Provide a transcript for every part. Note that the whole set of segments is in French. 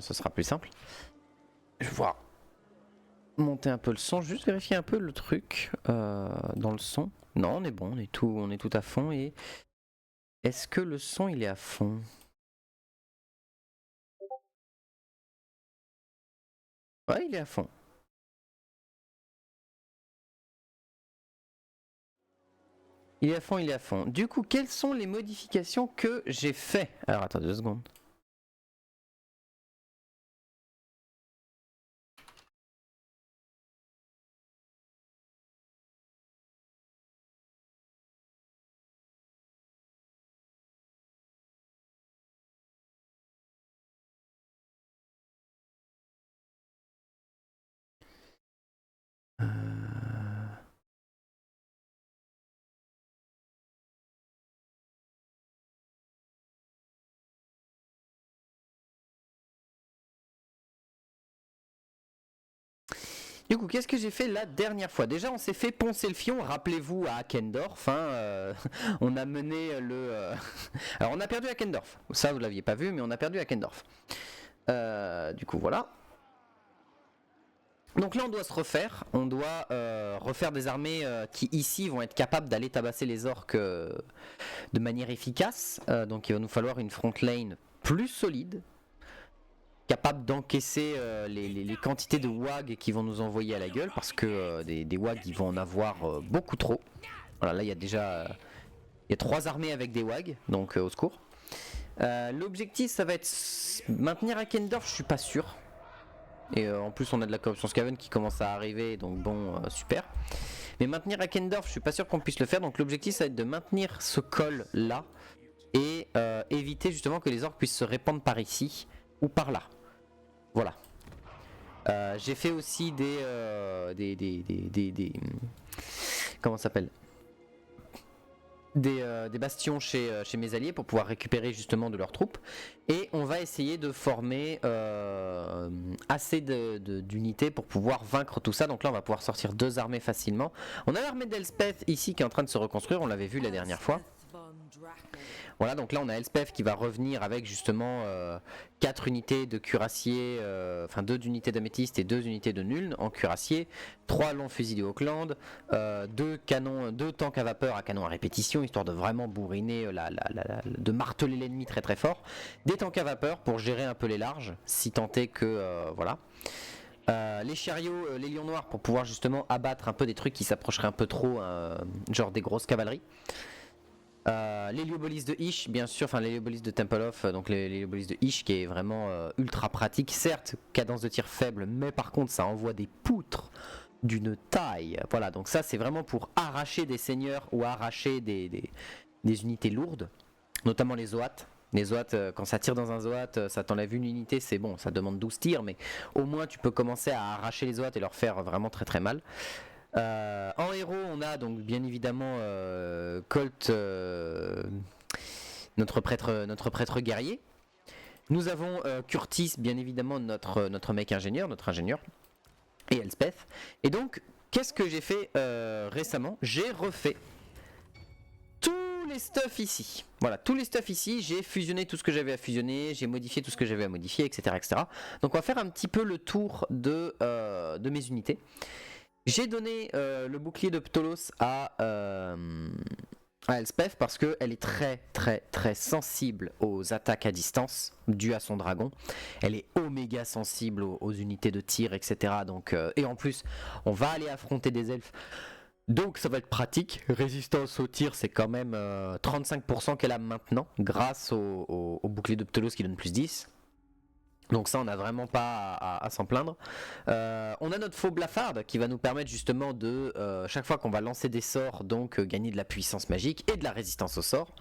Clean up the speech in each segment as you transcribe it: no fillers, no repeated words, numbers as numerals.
ce sera plus simple. Je vais voir monter un peu le son, juste vérifier un peu le truc dans le son. Non, on est bon, on est tout à fond. Et est-ce que le son il est à fond? Ouais, il est à fond. Il est à fond, il est à fond. Du coup, quelles sont les modifications que j'ai fait? Alors attends 2 secondes. Du coup, qu'est-ce que j'ai fait la dernière fois? Déjà, on s'est fait poncer le fion, rappelez-vous, à Akendorf. Hein, on a mené le... Alors, on a perdu Akendorf. Ça, vous l'aviez pas vu, mais on a perdu Akendorf. Du coup, voilà. Donc là, on doit se refaire. On doit refaire des armées qui, ici, vont être capables d'aller tabasser les orques de manière efficace. Donc, il va nous falloir une front lane plus solide, capable d'encaisser les quantités de WAG qui vont nous envoyer à la gueule, parce que des WAG ils vont en avoir beaucoup trop. Voilà, là il y a déjà il y a 3 armées avec des WAG, donc au secours. L'objectif ça va être maintenir Akendorf, je suis pas sûr. Et en plus on a de la corruption Skaven qui commence à arriver, donc bon, super. Mais maintenir Akendorf, je suis pas sûr qu'on puisse le faire, donc l'objectif ça va être de maintenir ce col là et éviter justement que les orques puissent se répandre par ici ou par là. Voilà. J'ai fait aussi comment ça s'appelle, des bastions chez mes alliés pour pouvoir récupérer justement de leurs troupes. Et on va essayer de former assez d'unités pour pouvoir vaincre tout ça. Donc là on va pouvoir sortir 2 armées facilement. On a l'armée d'Elspeth ici qui est en train de se reconstruire, on l'avait vu la dernière fois. Voilà, donc là on a Elspeth qui va revenir avec justement 4 unités de cuirassiers, enfin 2 unités d'améthyste et 2 unités de nuln en cuirassier, 3 longs fusils de Auckland, 2 canons, 2 tanks à vapeur à canon à répétition, histoire de vraiment bourriner, de marteler l'ennemi très très fort, des tanks à vapeur pour gérer un peu les larges, si tant est que voilà. Les chariots, les lions noirs pour pouvoir justement abattre un peu des trucs qui s'approcheraient un peu trop, genre des grosses cavaleries. L'héliobolus de Ish, bien sûr, enfin l'héliobolus de Temple of, donc l'héliobolus de Ish qui est vraiment ultra pratique. Certes, cadence de tir faible, mais par contre ça envoie des poutres d'une taille. Voilà, donc ça c'est vraiment pour arracher des seigneurs ou arracher des unités lourdes, notamment les Zoats. Les Zoats, quand ça tire dans un Zoat, ça t'enlève une unité, c'est bon, ça demande 12 tirs, mais au moins tu peux commencer à arracher les Zoats et leur faire vraiment très très mal. En héros, on a donc bien évidemment Colt, notre prêtre guerrier. Nous avons Curtis, bien évidemment notre mec ingénieur, notre ingénieur, et Elspeth. Et donc, qu'est-ce que j'ai fait récemment? J'ai refait tous les stuff ici. Voilà, tous les stuff ici, j'ai fusionné tout ce que j'avais à fusionner, j'ai modifié tout ce que j'avais à modifier, etc., etc. Donc on va faire un petit peu le tour de mes unités. J'ai donné le bouclier de Ptolos à Elspeth parce qu'elle est très très très sensible aux attaques à distance dues à son dragon. Elle est oméga sensible aux unités de tir, etc. Donc, et en plus, on va aller affronter des elfes. Donc ça va être pratique. Résistance au tir, c'est quand même 35% qu'elle a maintenant grâce au bouclier de Ptolos qui donne plus 10. Donc ça on n'a vraiment pas à s'en plaindre. On a notre faux blafard qui va nous permettre justement de chaque fois qu'on va lancer des sorts, donc gagner de la puissance magique et de la résistance au sort.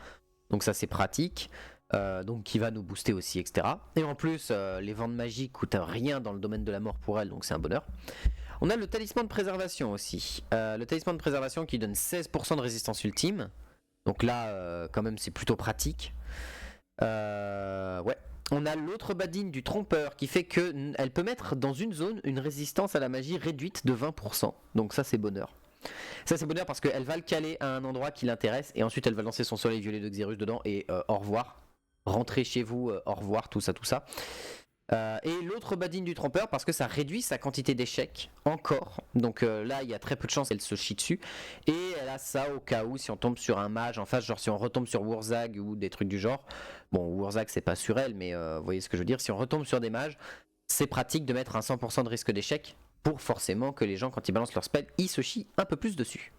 Donc ça c'est pratique. Donc qui va nous booster aussi, etc. Et en plus les vents de magie coûtent rien dans le domaine de la mort pour elle, donc c'est un bonheur. On a le talisman de préservation aussi. Le talisman de préservation qui donne 16% de résistance ultime. Donc là quand même c'est plutôt pratique. Ouais. On a l'autre badine du trompeur qui fait qu'elle peut mettre dans une zone une résistance à la magie réduite de 20%. Donc ça c'est bonheur. Ça c'est bonheur parce qu'elle va le caler à un endroit qui l'intéresse et ensuite elle va lancer son soleil violet de Xerus dedans et au revoir. Rentrez chez vous, au revoir, tout ça, tout ça. Et l'autre badine du trompeur parce que ça réduit sa quantité d'échecs encore. Donc là il y a très peu de chances qu'elle se chie dessus. Et elle a ça au cas où si on tombe sur un mage en face, genre si on retombe sur Wurzag ou des trucs du genre. Bon Wurzag c'est pas sur elle mais vous voyez ce que je veux dire. Si on retombe sur des mages, c'est pratique de mettre un 100% de risque d'échec pour forcément que les gens quand ils balancent leur spell, ils se chient un peu plus dessus.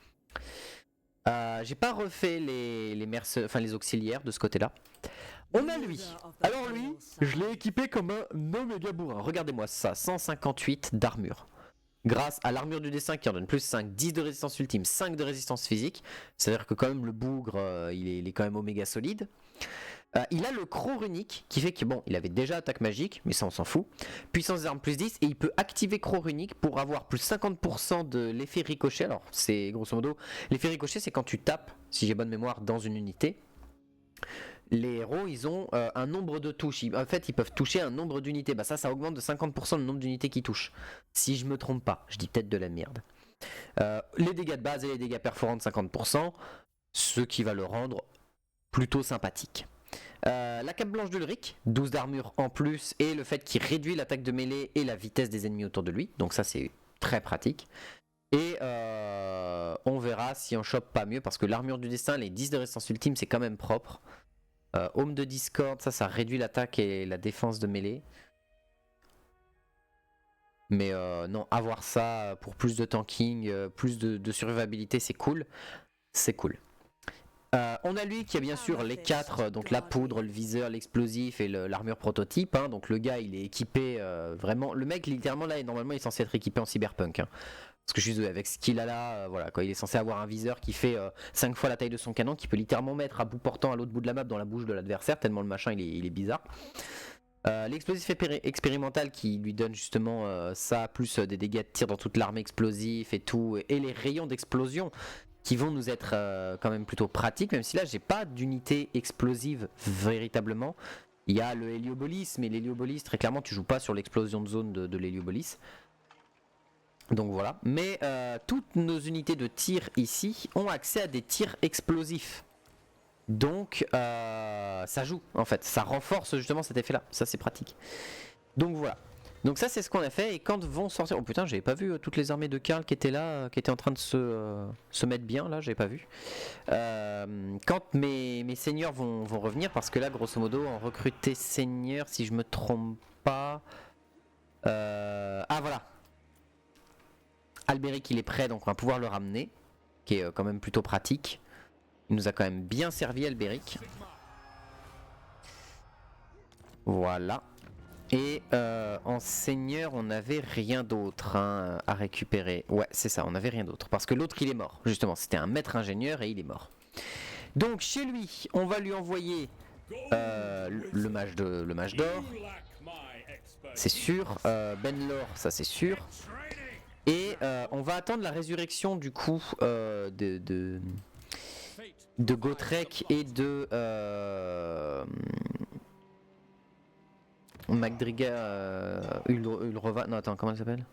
J'ai pas refait les auxiliaires de ce côté-là. On a lui. Alors lui, je l'ai équipé comme un oméga bourrin. Regardez-moi ça, 158 d'armure. Grâce à l'armure du dessin qui en donne plus 5, 10 de résistance ultime, 5 de résistance physique. C'est-à-dire que quand même le bougre, il est quand même oméga solide. Il a le croc runique qui fait que bon, il avait déjà attaque magique, mais ça on s'en fout. Puissance d'arme plus 10 et il peut activer croc runique pour avoir plus 50% de l'effet ricochet. Alors c'est grosso modo, l'effet ricochet c'est quand tu tapes, si j'ai bonne mémoire, dans une unité. Les héros, ils ont un nombre de touches. En fait, ils peuvent toucher un nombre d'unités. Bah ça augmente de 50% le nombre d'unités qu'ils touchent. Si je me trompe pas, je dis peut-être de la merde. Les dégâts de base et les dégâts perforants de 50%, ce qui va le rendre plutôt sympathique. La cape blanche d'Ulrich, 12 d'armure en plus, et le fait qu'il réduit l'attaque de mêlée et la vitesse des ennemis autour de lui. Donc ça, c'est très pratique. Et on verra si on chope pas mieux, parce que l'armure du destin, les 10 de résistance ultime, c'est quand même propre. Home de Discord, ça réduit l'attaque et la défense de mêlée. Mais non, avoir ça pour plus de tanking, plus de survivabilité, c'est cool. C'est cool. On a lui qui a bien sûr les 4, donc la poudre, le viseur, l'explosif et l'armure prototype. Hein, donc le gars il est équipé vraiment. Le mec littéralement là, normalement il est censé être équipé en cyberpunk. Hein. Parce que je suis désolé, avec ce qu'il a là, voilà, quoi, il est censé avoir un viseur qui fait 5 fois la taille de son canon, qui peut littéralement mettre à bout portant à l'autre bout de la map dans la bouche de l'adversaire, tellement le machin il est bizarre. L'explosif expérimental qui lui donne justement ça, plus des dégâts de tir dans toute l'armée explosif et tout, et les rayons d'explosion qui vont nous être quand même plutôt pratiques, même si là j'ai pas d'unité explosive véritablement. Il y a le Héliobolis, mais l'Héliobolis, très clairement, tu joues pas sur l'explosion de zone de l'Héliobolis. Donc voilà, mais toutes nos unités de tir ici ont accès à des tirs explosifs. Donc ça joue en fait, ça renforce justement cet effet là, ça c'est pratique. Donc voilà, donc ça c'est ce qu'on a fait et quand vont sortir... Oh putain j'avais pas vu toutes les armées de Karl qui étaient là, qui étaient en train de se mettre bien là, j'avais pas vu. Quand mes seigneurs vont revenir, parce que là grosso modo en recruter seigneur si je me trompe pas... Ah voilà, Albéric il est prêt donc on va pouvoir le ramener, qui est quand même plutôt pratique. Il nous a quand même bien servi Albéric. Voilà. Et en seigneur on n'avait rien d'autre hein, à récupérer. Ouais c'est ça, on n'avait rien d'autre. Parce que l'autre il est mort. Justement c'était un maître ingénieur et il est mort. Donc chez lui on va lui envoyer le mage d'or. C'est sûr. Benlor ça c'est sûr. Et on va attendre la résurrection du coup de Gotrek et de Magdriga Ulrova. Non attends, comment elle s'appelle?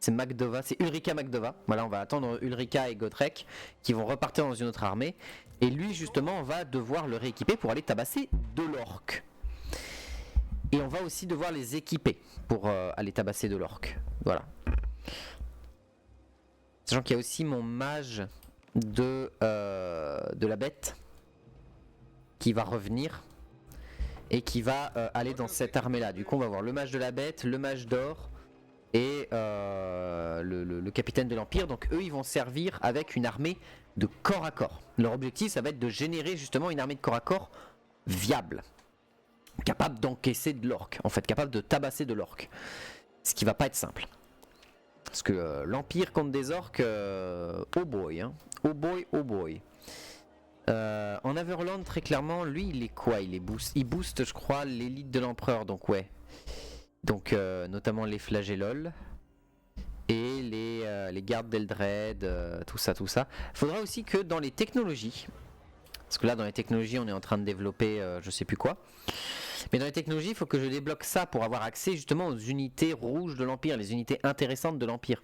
C'est Magdova, c'est Ulrika Magdova. Voilà, on va attendre Ulrika et Gotrek qui vont repartir dans une autre armée. Et lui justement on va devoir le rééquiper pour aller tabasser de l'orque. Et on va aussi devoir les équiper pour aller tabasser de l'orque. Voilà. Sachant qu'il y a aussi mon mage de la bête qui va revenir et qui va aller dans cette armée là. Du coup on va voir le mage de la bête, le mage d'or et le capitaine de l'Empire. Donc eux ils vont servir avec une armée de corps à corps. Leur objectif ça va être de générer justement une armée de corps à corps viable, capable d'encaisser de l'orque, en fait capable de tabasser de l'orque, ce qui va pas être simple. Parce que l'Empire contre des orques, oh boy, hein. Oh boy, oh boy. En Averland, très clairement, lui, il est quoi? Il booste, je crois, l'élite de l'Empereur, donc ouais. Donc, notamment les flagellol et les gardes d'Eldred, tout ça, tout ça. Faudra aussi que dans les technologies, parce que là, dans les technologies, on est en train de développer je sais plus quoi. Mais dans les technologies, il faut que je débloque ça pour avoir accès justement aux unités rouges de l'Empire, les unités intéressantes de l'Empire.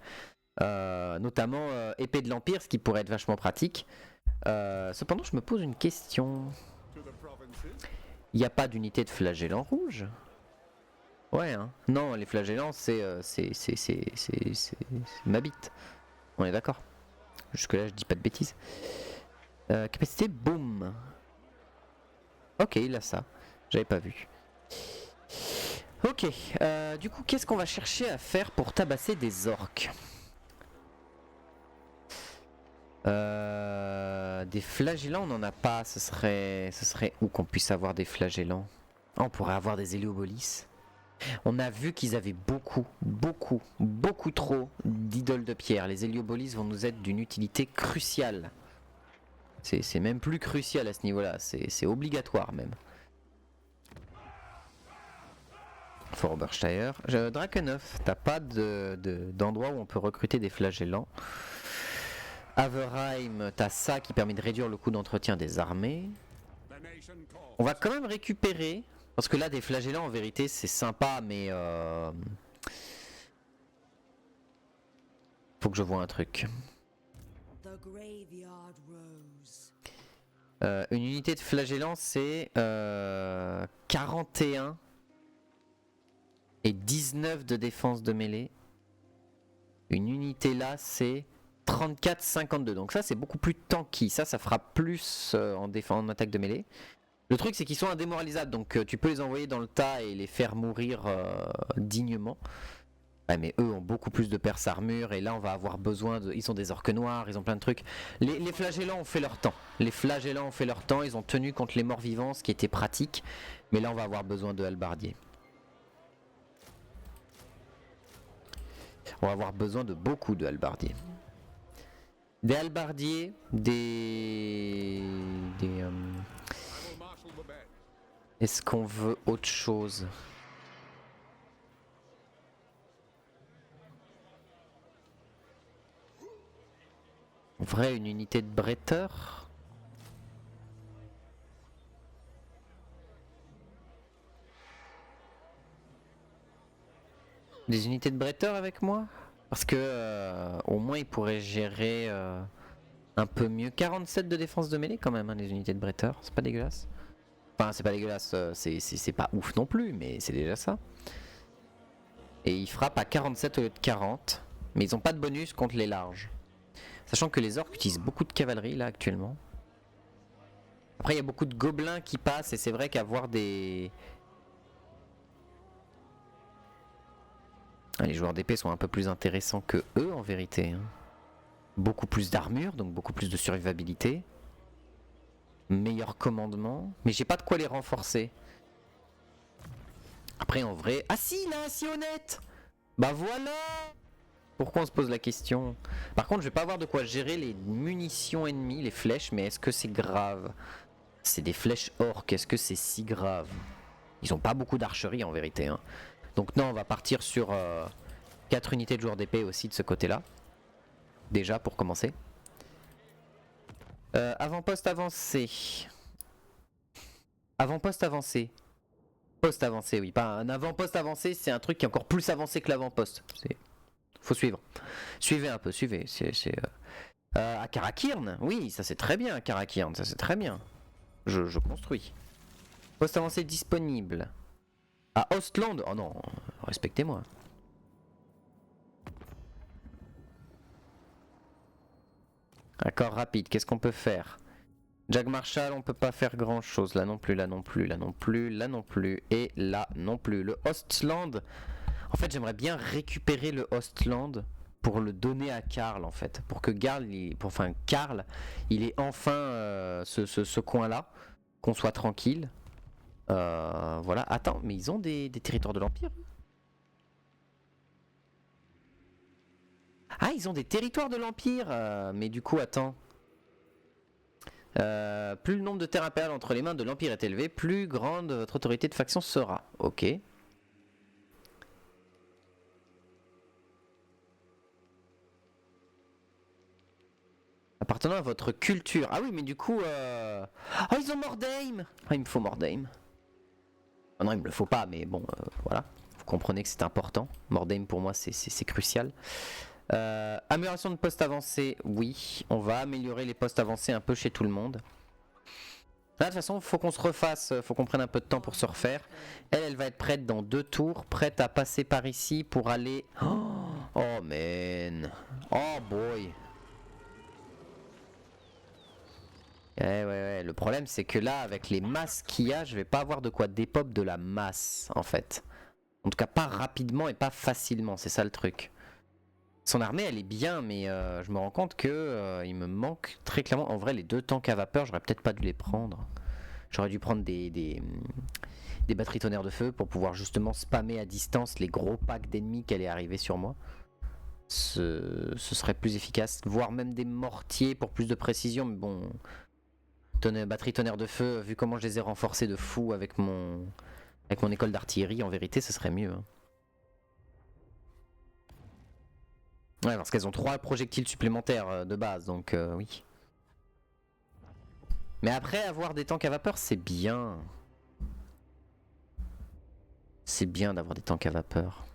Notamment épée de l'Empire, ce qui pourrait être vachement pratique. Cependant, je me pose une question. Il n'y a pas d'unité de flagellant rouge? Ouais, hein. Non, les flagellants, c'est ma bite. On est d'accord. Jusque-là, je dis pas de bêtises. Capacité, boum. Ok, il a ça. J'avais pas vu. Ok, du coup, qu'est-ce qu'on va chercher à faire pour tabasser des orques? Des flagellants, on n'en a pas. Ce serait où qu'on puisse avoir des flagellants? Ah, on pourrait avoir des héliobolis. On a vu qu'ils avaient beaucoup trop d'idoles de pierre. Les héliobolis vont nous être d'une utilité cruciale. C'est même plus crucial à ce niveau-là, c'est obligatoire même. Fort Obersteyer. Drakenhof, t'as pas d'endroit où on peut recruter des flagellants. Averheim, t'as ça qui permet de réduire le coût d'entretien des armées. On va quand même récupérer, parce que là des flagellants en vérité c'est sympa, mais faut que je vois un truc. Une unité de flagellants c'est 41 et 19 de défense de mêlée. Une unité là c'est 34-52, donc ça c'est beaucoup plus tanky, ça fera plus en attaque de mêlée. Le truc c'est qu'ils sont indémoralisables, donc tu peux les envoyer dans le tas et les faire mourir dignement. Ouais, mais eux ont beaucoup plus de perce armure et là on va avoir besoin de... Ils ont des orques noirs, ils ont plein de trucs. Les flagellants ont fait leur temps. Les flagellants ont fait leur temps, ils ont tenu contre les morts vivants, ce qui était pratique. Mais là on va avoir besoin de halbardiers. On va avoir besoin de beaucoup de halbardiers. Des halbardiers, Est-ce qu'on veut autre chose? En vrai, une unité de bretteur? Des unités de bretteur avec moi? Parce que au moins ils pourraient gérer un peu mieux. 47 de défense de mêlée quand même, hein, les unités de bretteur, c'est pas dégueulasse. Enfin, c'est pas dégueulasse, c'est pas ouf non plus, mais c'est déjà ça. Et ils frappent à 47 au lieu de 40, mais ils ont pas de bonus contre les larges. Sachant que les orques utilisent beaucoup de cavalerie là actuellement. Après, il y a beaucoup de gobelins qui passent, et c'est vrai qu'avoir des... Les joueurs d'épée sont un peu plus intéressants que eux en vérité. Hein. Beaucoup plus d'armure, donc beaucoup plus de survivabilité. Meilleur commandement. Mais j'ai pas de quoi les renforcer. Après en vrai... Ah si là, si honnête. Bah voilà. Pourquoi on se pose la question? Par contre je vais pas avoir de quoi gérer les munitions ennemies, les flèches, mais est-ce que c'est grave? C'est des flèches orques, est-ce que c'est si grave? Ils ont pas beaucoup d'archerie en vérité. Hein. Donc non, on va partir sur 4 unités de joueurs d'épée aussi de ce côté-là. Déjà pour commencer. Avant-poste avancé. Avant-poste avancé. Poste avancé, oui. Pas un avant-poste avancé, c'est un truc qui est encore plus avancé que l'avant-poste. Faut suivre. Suivez un peu, suivez. À Karakirn, oui, ça c'est très bien, à Karakirn, ça c'est très bien. Je construis. Poste avancé disponible. À Ostland, oh non, respectez-moi. Accord rapide, qu'est-ce qu'on peut faire? Jack Marshall, on peut pas faire grand chose. Là non plus, là non plus, là non plus, là non plus, et là non plus. Le Ostland, en fait j'aimerais bien récupérer le Ostland pour le donner à Karl en fait. Pour que Karl, il ait enfin ce coin-là, qu'on soit tranquille. Voilà, attends, mais ils ont des territoires de l'Empire? Ah, ils ont des territoires de l'Empire, mais du coup, attends. Plus le nombre de terres impériales entre les mains de l'Empire est élevé, plus grande votre autorité de faction sera. Ok. Appartenant à votre culture. Ah oui, mais du coup... Oh, ils ont Mordheim. Ah, il me faut Mordheim. Ah non, il me le faut pas, mais bon, voilà. Vous comprenez que c'est important. Mordheim, pour moi, c'est crucial. Amélioration de poste avancé, oui. On va améliorer les postes avancés un peu chez tout le monde. Là, de toute façon, faut qu'on se refasse, faut qu'on prenne un peu de temps pour se refaire. Elle, elle va être prête dans 2 tours, prête à passer par ici pour aller... Oh man. Oh boy. Ouais. Le problème, c'est que là, avec les masses qu'il y a, je vais pas avoir de quoi dépop de la masse, en fait. En tout cas, pas rapidement et pas facilement, c'est ça le truc. Son armée, elle est bien, mais je me rends compte que il me manque très clairement. En vrai, les 2 tanks à vapeur, j'aurais peut-être pas dû les prendre. J'aurais dû prendre des batteries tonnerre de feu pour pouvoir justement spammer à distance les gros packs d'ennemis qui allaient arriver sur moi. Ce serait plus efficace, voire même des mortiers pour plus de précision, mais bon... batterie tonnerre de feu, vu comment je les ai renforcés de fou avec mon école d'artillerie, en vérité, ce serait mieux. Hein. Ouais, parce qu'elles ont 3 projectiles supplémentaires de base, donc oui. Mais après, avoir des tanks à vapeur, c'est bien. C'est bien d'avoir des tanks à vapeur.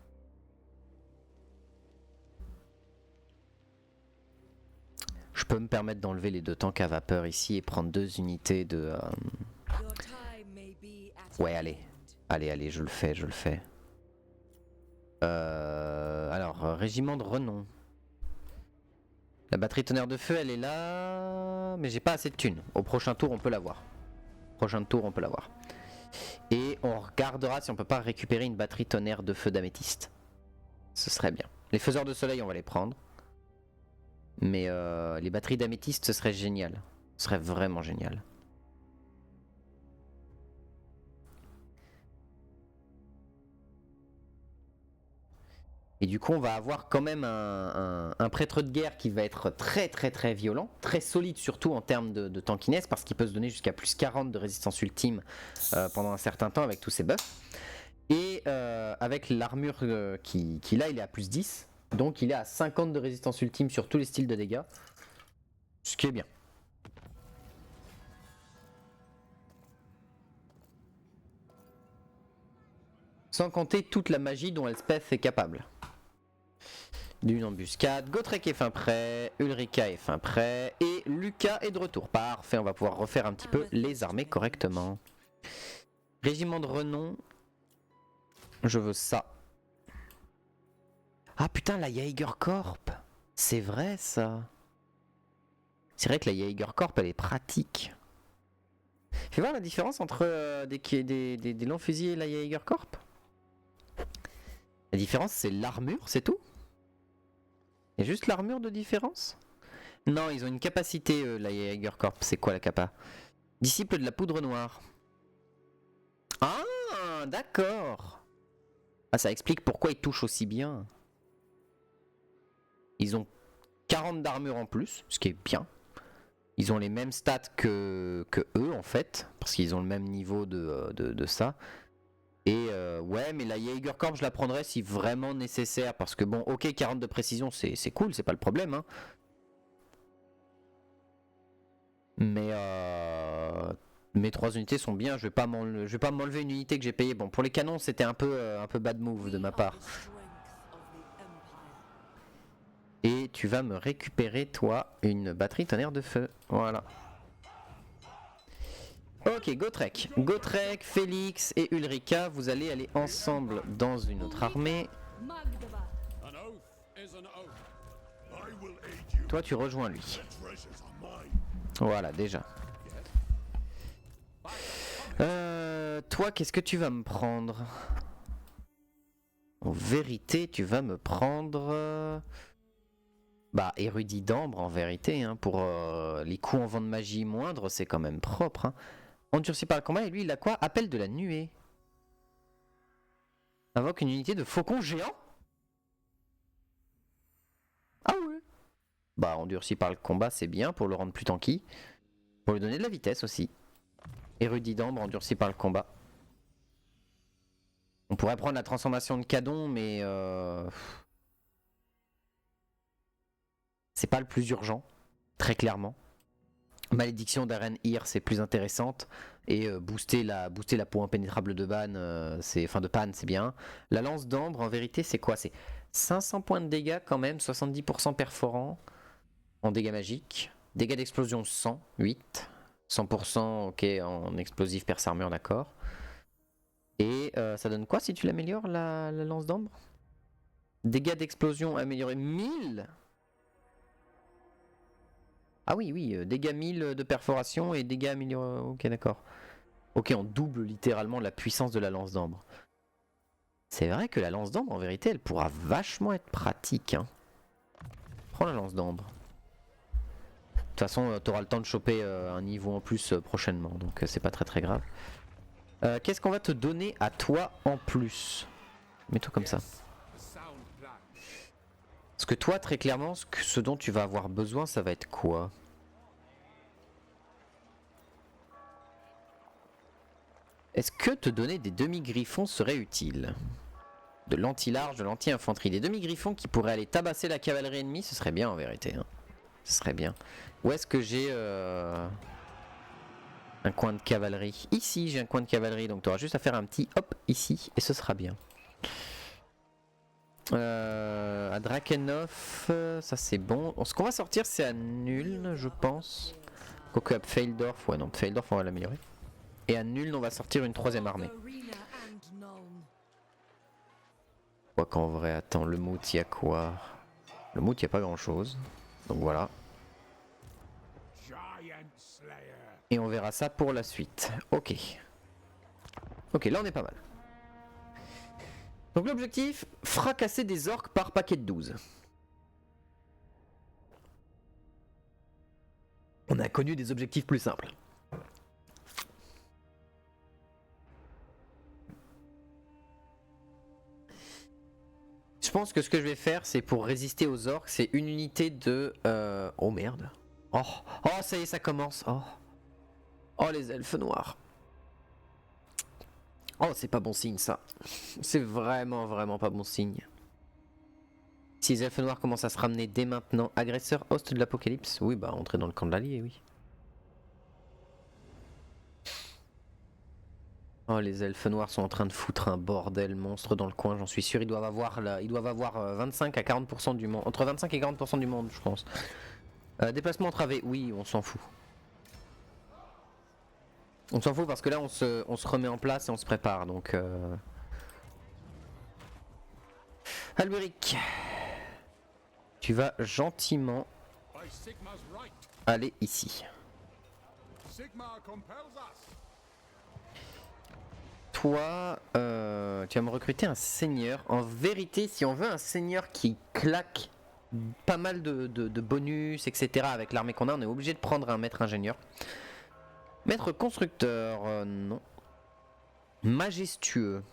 Je peux me permettre d'enlever les 2 tanks à vapeur ici et prendre 2 unités de... Ouais, allez, je le fais. Alors, régiment de renom. La batterie tonnerre de feu, elle est là... Mais j'ai pas assez de thunes. Au prochain tour, on peut l'avoir. Et on regardera si on peut pas récupérer une batterie tonnerre de feu d'améthyste. Ce serait bien. Les faiseurs de soleil, on va les prendre. Mais les batteries d'améthyste, ce serait génial. Ce serait vraiment génial. Et du coup, on va avoir quand même un prêtre de guerre qui va être très violent, très solide surtout en termes de tankiness, parce qu'il peut se donner jusqu'à plus 40 de résistance ultime pendant un certain temps avec tous ses buffs. Et avec l'armure qu'il a, il est à plus 10, donc il est à 50 de résistance ultime sur tous les styles de dégâts, ce qui est bien. Sans compter toute la magie dont Elspeth est capable. D'une embuscade, Gotrek est fin prêt, Ulrika est fin prêt, et Lucas est de retour. Parfait, on va pouvoir refaire un petit peu les armées correctement. Régiment de renom, je veux ça. Ah putain, la Jaeger Corp, c'est vrai ça. C'est vrai que la Jaeger Corp, elle est pratique. Fais voir la différence entre des longs fusils et la Jaeger Corp. La différence, c'est l'armure, c'est tout. Il y a juste l'armure de différence? Non, ils ont une capacité, la Jaeger Corp. C'est quoi la capa? Disciple de la poudre noire. Ah, d'accord. Ah, ça explique pourquoi ils touchent aussi bien. Ils ont 40 d'armure en plus, ce qui est bien. Ils ont les mêmes stats que eux, en fait, parce qu'ils ont le même niveau de ça. Et ouais, mais la Jaeger Corp, je la prendrais si vraiment nécessaire. Parce que bon, ok, 40 de précision, c'est cool, c'est pas le problème. Hein. Mais mes 3 unités sont bien. Je vais pas m'enlever une unité que j'ai payée. Bon, pour les canons, c'était un peu bad move de ma part. Et tu vas me récupérer, toi, une batterie tonnerre de feu. Voilà. Ok, Gotrek, Félix et Ulrika, vous allez aller ensemble dans une autre armée. Toi, tu rejoins lui. Voilà, déjà. Toi, qu'est-ce que tu vas me prendre? En vérité, tu vas me prendre... Bah, érudit d'ambre, en vérité, hein, pour les coups en vent de magie moindre, c'est quand même propre. Hein. Endurci par le combat, et lui, il a quoi? Appel de la nuée. Invoque une unité de faucon géant? Ah ouais. Bah, endurci par le combat, c'est bien pour le rendre plus tanky. Pour lui donner de la vitesse aussi. Érudit d'ambre, endurci par le combat. On pourrait prendre la transformation de Cadon, mais... c'est pas le plus urgent, très clairement. Malédiction d'Aren Ir, c'est plus intéressante. Et booster la peau impénétrable de Ban, de Pan, c'est bien. La lance d'ambre, en vérité, c'est quoi? C'est 500 points de dégâts quand même, 70% perforant en dégâts magiques. Dégâts d'explosion 100, 8. 100% ok en explosif perce armure, d'accord. Et ça donne quoi si tu l'améliores la lance d'ambre? Dégâts d'explosion améliorés 1000. Ah oui, oui, dégâts 1000 de perforation et dégâts améliorés. Ok, d'accord. Ok, on double littéralement la puissance de la lance d'ambre. C'est vrai que la lance d'ambre, en vérité, elle pourra vachement être pratique. Hein. Prends la lance d'ambre. De toute façon, t'auras le temps de choper un niveau en plus prochainement, donc c'est pas très grave. Qu'est-ce qu'on va te donner à toi en plus? Mets-toi comme ça. Parce que toi, très clairement, ce dont tu vas avoir besoin, ça va être quoi? Est-ce que te donner des demi-griffons serait utile? De l'anti-large, de l'anti-infanterie. Des demi-griffons qui pourraient aller tabasser la cavalerie ennemie, ce serait bien en vérité. Hein. Ce serait bien. Où est-ce que j'ai un coin de cavalerie? Ici, j'ai un coin de cavalerie, donc tu auras juste à faire un petit hop ici, et ce sera bien. À Drakenhof, ça c'est bon. Ce qu'on va sortir, c'est à Nuln, je pense. Quoique à Pfeildorf, ouais, non, Pfeildorf, on va l'améliorer. Et à Nuln, on va sortir une troisième armée. Quoi qu'en vrai, attends, le mout, il y a quoi? Le mout, il n'y a pas grand chose. Donc voilà. Et on verra ça pour la suite. Ok. Ok, là on est pas mal. Donc l'objectif, fracasser des orques par paquet de 12. On a connu des objectifs plus simples. Je pense que ce que je vais faire, c'est pour résister aux orques, c'est une unité de... Oh merde. Oh, oh, ça y est, ça commence. Oh, oh les elfes noirs. Oh, c'est pas bon signe ça. C'est vraiment pas bon signe. Si les elfes noirs commencent à se ramener dès maintenant, agresseur host de l'apocalypse, oui bah entrer dans le camp de l'allié, oui. Oh les elfes noirs sont en train de foutre un bordel monstre dans le coin, j'en suis sûr, ils doivent avoir 25 à 40% du monde, entre 25 et 40% du monde je pense. Déplacement entravé, oui on s'en fout. On s'en fout parce que là on se remet en place et on se prépare donc... Albéric, tu vas gentiment aller ici. Toi, tu vas me recruter un seigneur. En vérité, si on veut un seigneur qui claque pas mal de bonus, etc. avec l'armée qu'on a, on est obligé de prendre un maître ingénieur. Maître constructeur, non. Majestueux.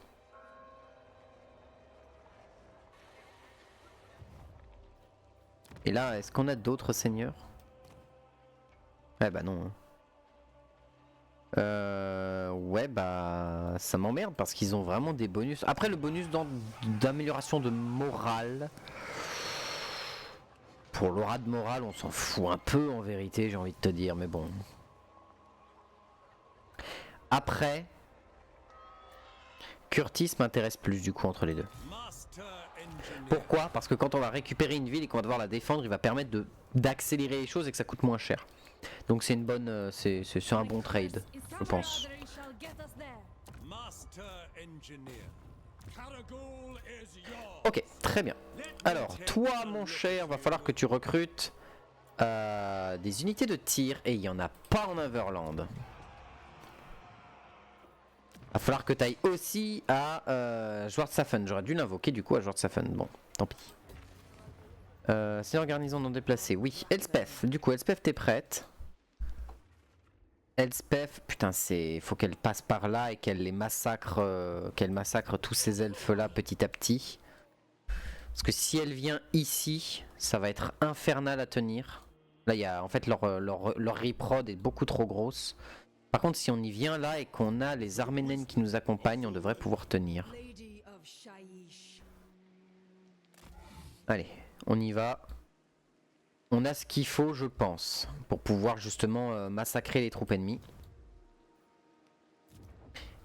Et là, est-ce qu'on a d'autres seigneurs? Eh bah non. Ouais bah ça m'emmerde parce qu'ils ont vraiment des bonus. Après le bonus d'amélioration de morale. Pour l'aura de morale on s'en fout un peu en vérité j'ai envie de te dire mais bon. Après Curtis m'intéresse plus du coup entre les deux. Pourquoi? Parce que quand on va récupérer une ville et qu'on va devoir la défendre, il va permettre d'accélérer les choses et que ça coûte moins cher. Donc c'est une bonne, c'est un bon trade, je pense. Ok, très bien. Alors, toi mon cher, va falloir que tu recrutes des unités de tir et il n'y en a pas en Everland. Va falloir que tu ailles aussi à Schwarzhafen. J'aurais dû l'invoquer du coup à Schwarzhafen. Bon, tant pis. Seigneur garnison non déplacée. Oui, Elspeth. Du coup, Elspeth, t'es prête? Elspeth, putain, faut qu'elle passe par là et qu'elle les massacre, qu'elle massacre tous ces elfes là petit à petit. Parce que si elle vient ici, ça va être infernal à tenir. Là, il y a en fait leur reprod est beaucoup trop grosse. Par contre, si on y vient là et qu'on a les armées naines qui nous accompagnent, on devrait pouvoir tenir. Allez, on y va. On a ce qu'il faut, je pense, pour pouvoir justement massacrer les troupes ennemies.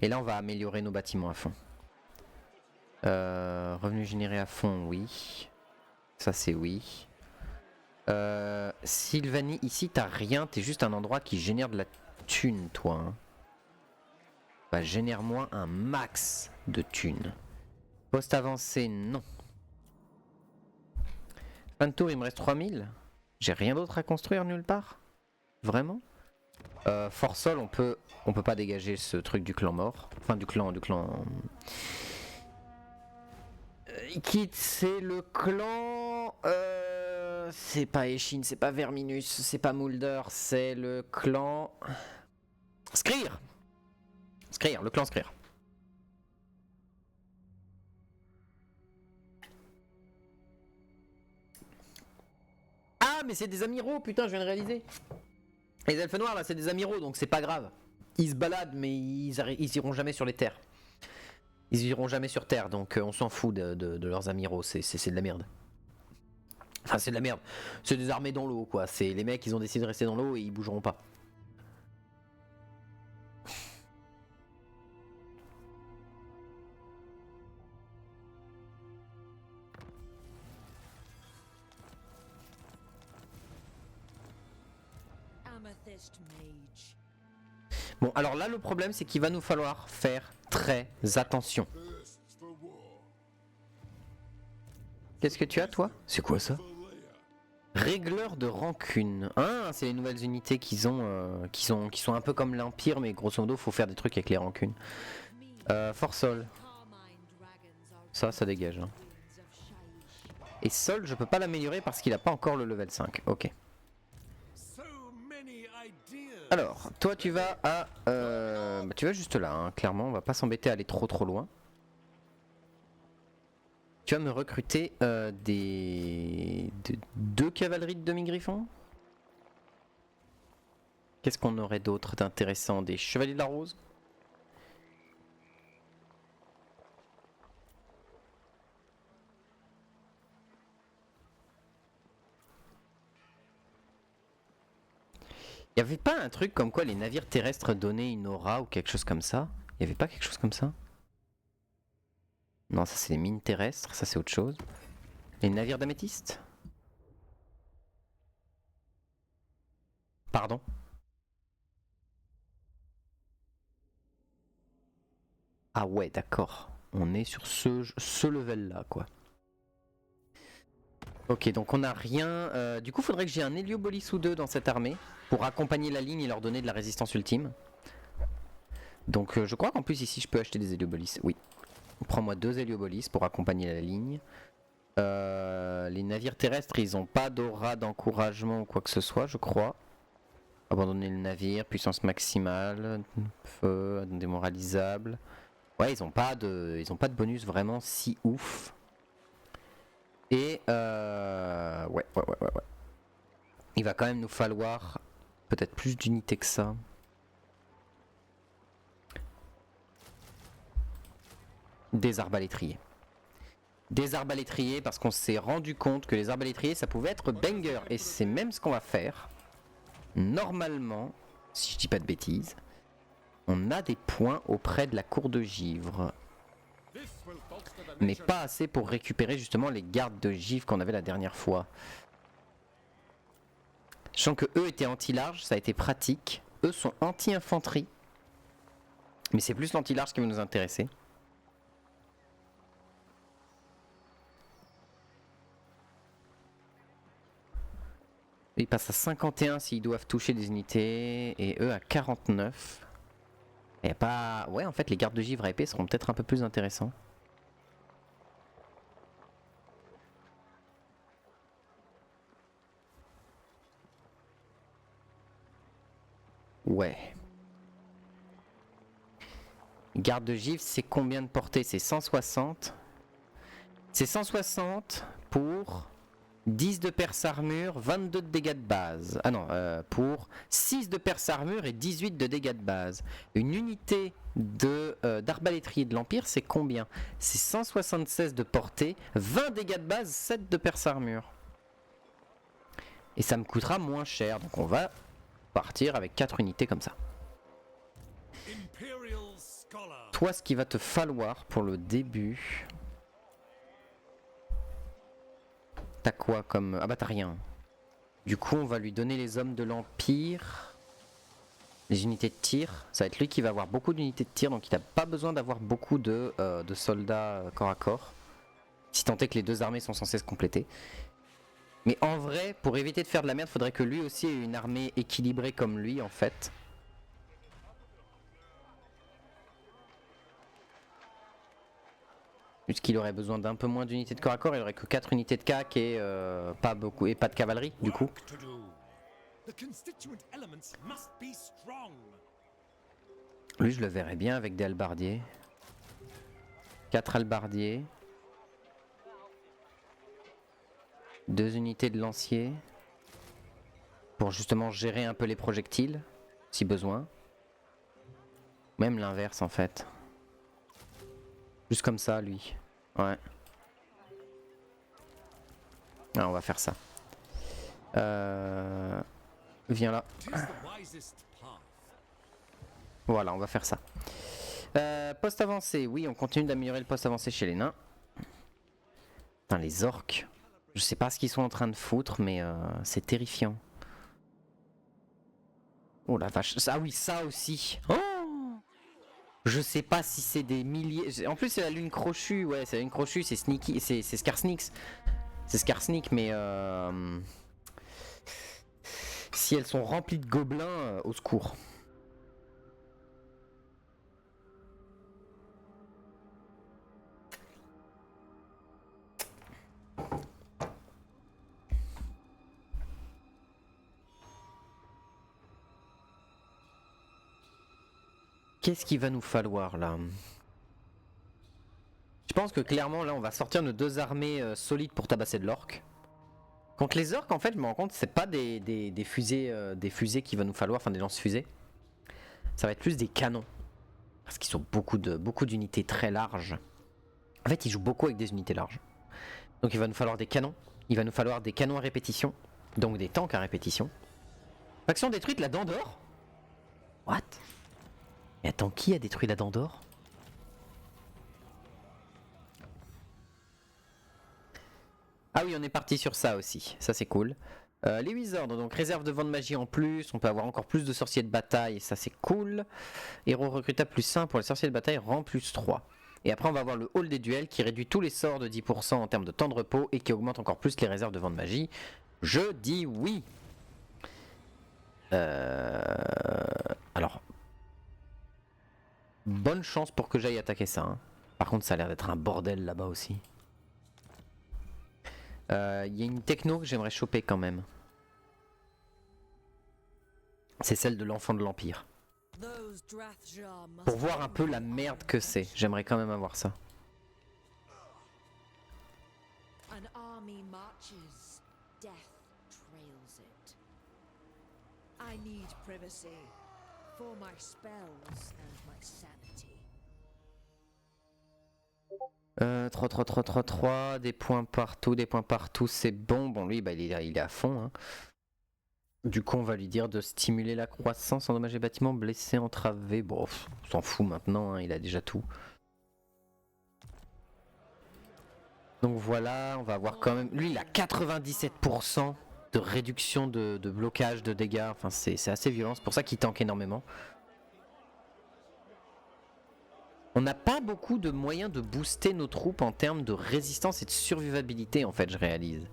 Et là, on va améliorer nos bâtiments à fond. Revenus générés à fond, oui. Ça, c'est oui. Sylvanie, ici, t'as rien. T'es juste un endroit qui génère de la thunes, toi. Hein. Bah, génère-moi un max de thunes. Poste avancé, non. Fin de tour, il me reste 3000. J'ai rien d'autre à construire nulle part. Vraiment. Fort Sol, on peut pas dégager ce truc du clan mort. Enfin, du clan. Quitte, c'est le clan. C'est pas Eshin, c'est pas Verminus, c'est pas Mulder, c'est le clan. Skryr. Skryr, le clan Skryr. Ah, mais c'est des amiraux, putain, je viens de réaliser. Les elfes noirs, là, c'est des amiraux, donc c'est pas grave. Ils se baladent, mais ils iront jamais sur les terres. Ils iront jamais sur terre, donc on s'en fout de leurs amiraux, c'est de la merde. Enfin, c'est de la merde. C'est des armées dans l'eau, quoi. C'est les mecs, ils ont décidé de rester dans l'eau et ils bougeront pas. Bon, alors là, le problème, c'est qu'il va nous falloir faire très attention. Qu'est-ce que tu as, toi? C'est quoi ça? Régleur de rancune. Ah, c'est les nouvelles unités qui sont un peu comme l'Empire, mais grosso modo, faut faire des trucs avec les rancunes. Fort Sol. Ça dégage. Hein. Et Sol, je peux pas l'améliorer parce qu'il a pas encore le level 5. Ok. Alors, toi tu vas à... tu vas juste là, hein. Clairement, on va pas s'embêter à aller trop loin. Tu vas me recruter deux cavaleries de demi-griffons. Qu'est-ce qu'on aurait d'autre d'intéressant? Des chevaliers de la rose? Y avait pas un truc comme quoi les navires terrestres donnaient une aura ou quelque chose comme ça? Y avait pas quelque chose comme ça? Non, ça c'est les mines terrestres, ça c'est autre chose. Les navires d'améthyste? Pardon? Ah ouais, d'accord. On est sur ce level là, quoi. Ok, donc on n'a rien. Du coup, faudrait que j'ai un Héliobolis ou deux dans cette armée pour accompagner la ligne et leur donner de la résistance ultime. Donc je crois qu'en plus ici je peux acheter des Héliobolis. Oui. Prends-moi 2 Héliobolis pour accompagner la ligne. Les navires terrestres, ils ont pas d'aura d'encouragement ou quoi que ce soit, je crois. Abandonner le navire, puissance maximale, feu, démoralisable. Ouais, ils ont pas de bonus vraiment si ouf. Et ouais. Il va quand même nous falloir peut-être plus d'unités que ça. Des arbalétriers. Des arbalétriers parce qu'on s'est rendu compte que les arbalétriers ça pouvait être banger. Et c'est même ce qu'on va faire. Normalement, si je dis pas de bêtises, on a des points auprès de la cour de givre. Mais pas assez pour récupérer justement les gardes de givre qu'on avait la dernière fois. Sachant que eux étaient anti-large, ça a été pratique. Eux sont anti-infanterie. Mais c'est plus l'anti-large qui va nous intéresser. Ils passent à 51 s'ils doivent toucher des unités. Et eux à 49. Et pas... Ouais, en fait, les gardes de givre à épée seront peut-être un peu plus intéressants. Ouais. Garde de givre, c'est combien de portée? C'est 160. C'est 160 pour 10 de perce armure, 22 de dégâts de base. Ah non, pour 6 de perce armure et 18 de dégâts de base. Une unité d'arbalétrier de l'Empire, c'est combien? C'est 176 de portée, 20 dégâts de base, 7 de perce armure. Et ça me coûtera moins cher, donc on va partir avec 4 unités comme ça. Toi, ce qu'il va te falloir pour le début... T'as quoi comme... Ah bah t'as rien. Du coup, on va lui donner les hommes de l'Empire. Les unités de tir, ça va être lui qui va avoir beaucoup d'unités de tir, donc il n'a pas besoin d'avoir beaucoup de soldats corps à corps. Si tant est que les deux armées sont censées se compléter. Mais en vrai, pour éviter de faire de la merde, faudrait que lui aussi ait une armée équilibrée comme lui en fait. Puisqu'il aurait besoin d'un peu moins d'unités de corps à corps, il aurait que 4 unités de CAC et pas beaucoup et pas de cavalerie du coup. Lui je le verrais bien avec des halbardiers. 4 halbardiers. 2 unités de lanciers. Pour justement gérer un peu les projectiles, si besoin. Même l'inverse en fait. Juste comme ça lui. Ouais. Ah, on va faire ça. Viens là. Voilà, on va faire ça. Poste avancé, oui, on continue d'améliorer le poste avancé chez les nains. Putain, les orques. Je sais pas ce qu'ils sont en train de foutre, mais c'est terrifiant. Oh la vache. Ah oui, ça aussi. Oh, je sais pas si c'est des milliers. En plus, c'est la lune crochue. Ouais, c'est la lune crochue, c'est Sneaky. C'est Skarsnix. C'est Skarsnik, mais si elles sont remplies de gobelins, au secours. Qu'est-ce qu'il va nous falloir là? Je pense que clairement là on va sortir nos deux armées solides pour tabasser de l'orque. Contre les orques en fait je me rends compte c'est pas des fusées qu'il va nous falloir, enfin des lance-fusées. Ça va être plus des canons. Parce qu'ils ont beaucoup d'unités très larges. En fait ils jouent beaucoup avec des unités larges. Donc il va nous falloir des canons. Il va nous falloir des canons à répétition. Donc des tanks à répétition. Faction détruite, la dent d'or. What? Mais attends, qui a détruit la dent d'or? Ah oui, on est parti sur ça aussi, ça c'est cool. Les wizards, donc réserve de vent de magie en plus, on peut avoir encore plus de sorciers de bataille, ça c'est cool. Héros recrutable plus 1 pour les sorciers de bataille, rang plus 3. Et après on va avoir le hall des duels qui réduit tous les sorts de 10% en termes de temps de repos et qui augmente encore plus les réserves de vent de magie. Je dis oui. Alors, bonne chance pour que j'aille attaquer ça. Hein. Par contre ça a l'air d'être un bordel là-bas aussi. Il y a une techno que j'aimerais choper quand même. C'est celle de l'enfant de l'Empire. Pour voir un peu la merde que c'est, j'aimerais quand même avoir ça. Euh, 3, 3, 3, 3, 3, des points partout, c'est bon. Bon, lui, bah, il est à fond. Hein. Du coup, on va lui dire de stimuler la croissance, endommager bâtiment, blessé, entravé. Bon, on s'en fout maintenant, hein, il a déjà tout. Donc voilà, on va avoir quand même... Lui, il a 97% de réduction de blocage, de dégâts. Enfin, c'est assez violent, c'est pour ça qu'il tank énormément. On n'a pas beaucoup de moyens de booster nos troupes en termes de résistance et de survivabilité, en fait, je réalise.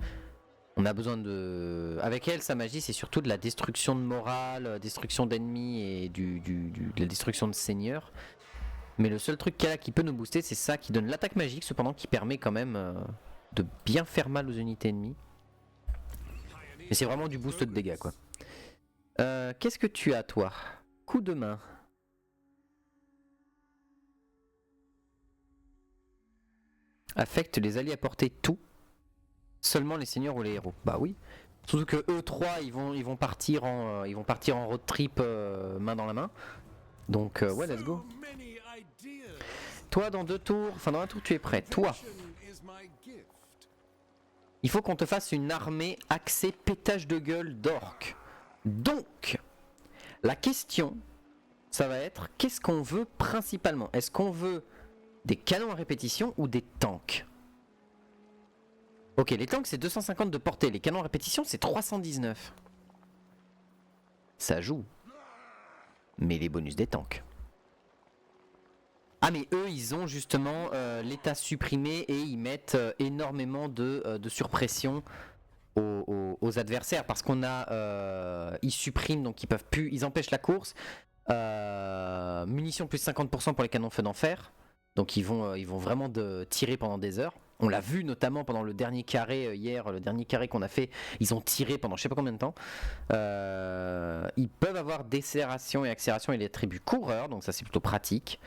On a besoin de... Avec elle, sa magie, c'est surtout de la destruction de morale, destruction d'ennemis et de la destruction de seigneurs. Mais le seul truc qu'elle a qui peut nous booster, c'est ça qui donne l'attaque magique, cependant qui permet quand même de bien faire mal aux unités ennemies. Mais c'est vraiment du boost de dégâts, quoi. Qu'est-ce que tu as, toi? Coup de main. Affecte les alliés à portée tout. Seulement les seigneurs ou les héros. Bah oui. Surtout que eux trois, ils vont partir en road trip main dans la main. Donc ouais, let's go. Toi dans 2 tours, enfin dans un tour tu es prêt. Toi. Il faut qu'on te fasse une armée axée pétage de gueule d'orques. Donc, la question, ça va être qu'est-ce qu'on veut principalement? Est-ce qu'on veut des canons à répétition ou des tanks? Ok, les tanks c'est 250 de portée, les canons à répétition c'est 319. Ça joue. mais les bonus des tanks. Ah mais eux ils ont justement l'état supprimé et ils mettent énormément de surpression aux adversaires parce qu'on a ils suppriment donc ils peuvent plus, ils empêchent la course, munitions plus 50% pour les canons feu d'enfer, donc ils vont vraiment tirer pendant des heures. On l'a vu notamment pendant le dernier carré hier, le dernier carré qu'on a fait, ils ont tiré pendant je sais pas combien de temps. Ils peuvent avoir décélération et accélération et les attributs coureurs, donc ça c'est plutôt pratique.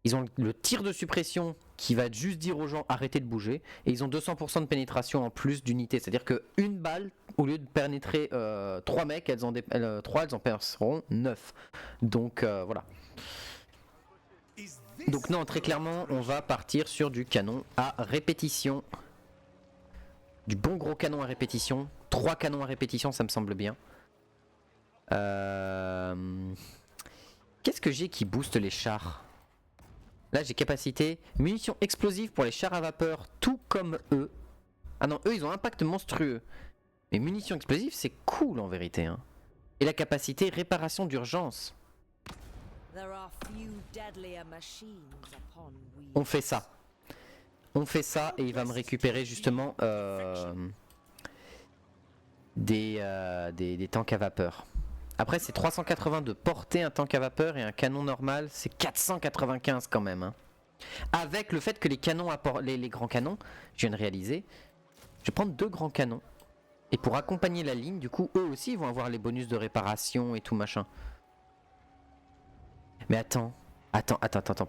Ils ont le tir de suppression qui va juste dire aux gens arrêtez de bouger. Et ils ont 200% de pénétration en plus d'unités. C'est-à-dire qu'une balle, au lieu de pénétrer 3 mecs, elles en perceront 9. Donc voilà. Donc non, très clairement, on va partir sur du canon à répétition. Du bon gros canon à répétition. 3 canons à répétition, ça me semble bien. Qu'est-ce que j'ai qui booste les chars ? Là j'ai capacité, munitions explosives pour les chars à vapeur, tout comme eux. Ah non, eux ils ont un impact monstrueux. Mais munitions explosives c'est cool en vérité. Hein. Et la capacité réparation d'urgence. On fait ça. On fait ça et il va me récupérer justement des tanks à vapeur. Après c'est 380 de portée un tank à vapeur et un canon normal c'est 495 quand même. Hein. Avec le fait que les canons les grands canons, je viens de réaliser, je vais prendre 2 grands canons. Et pour accompagner la ligne, du coup eux aussi ils vont avoir les bonus de réparation et tout machin. Mais attends,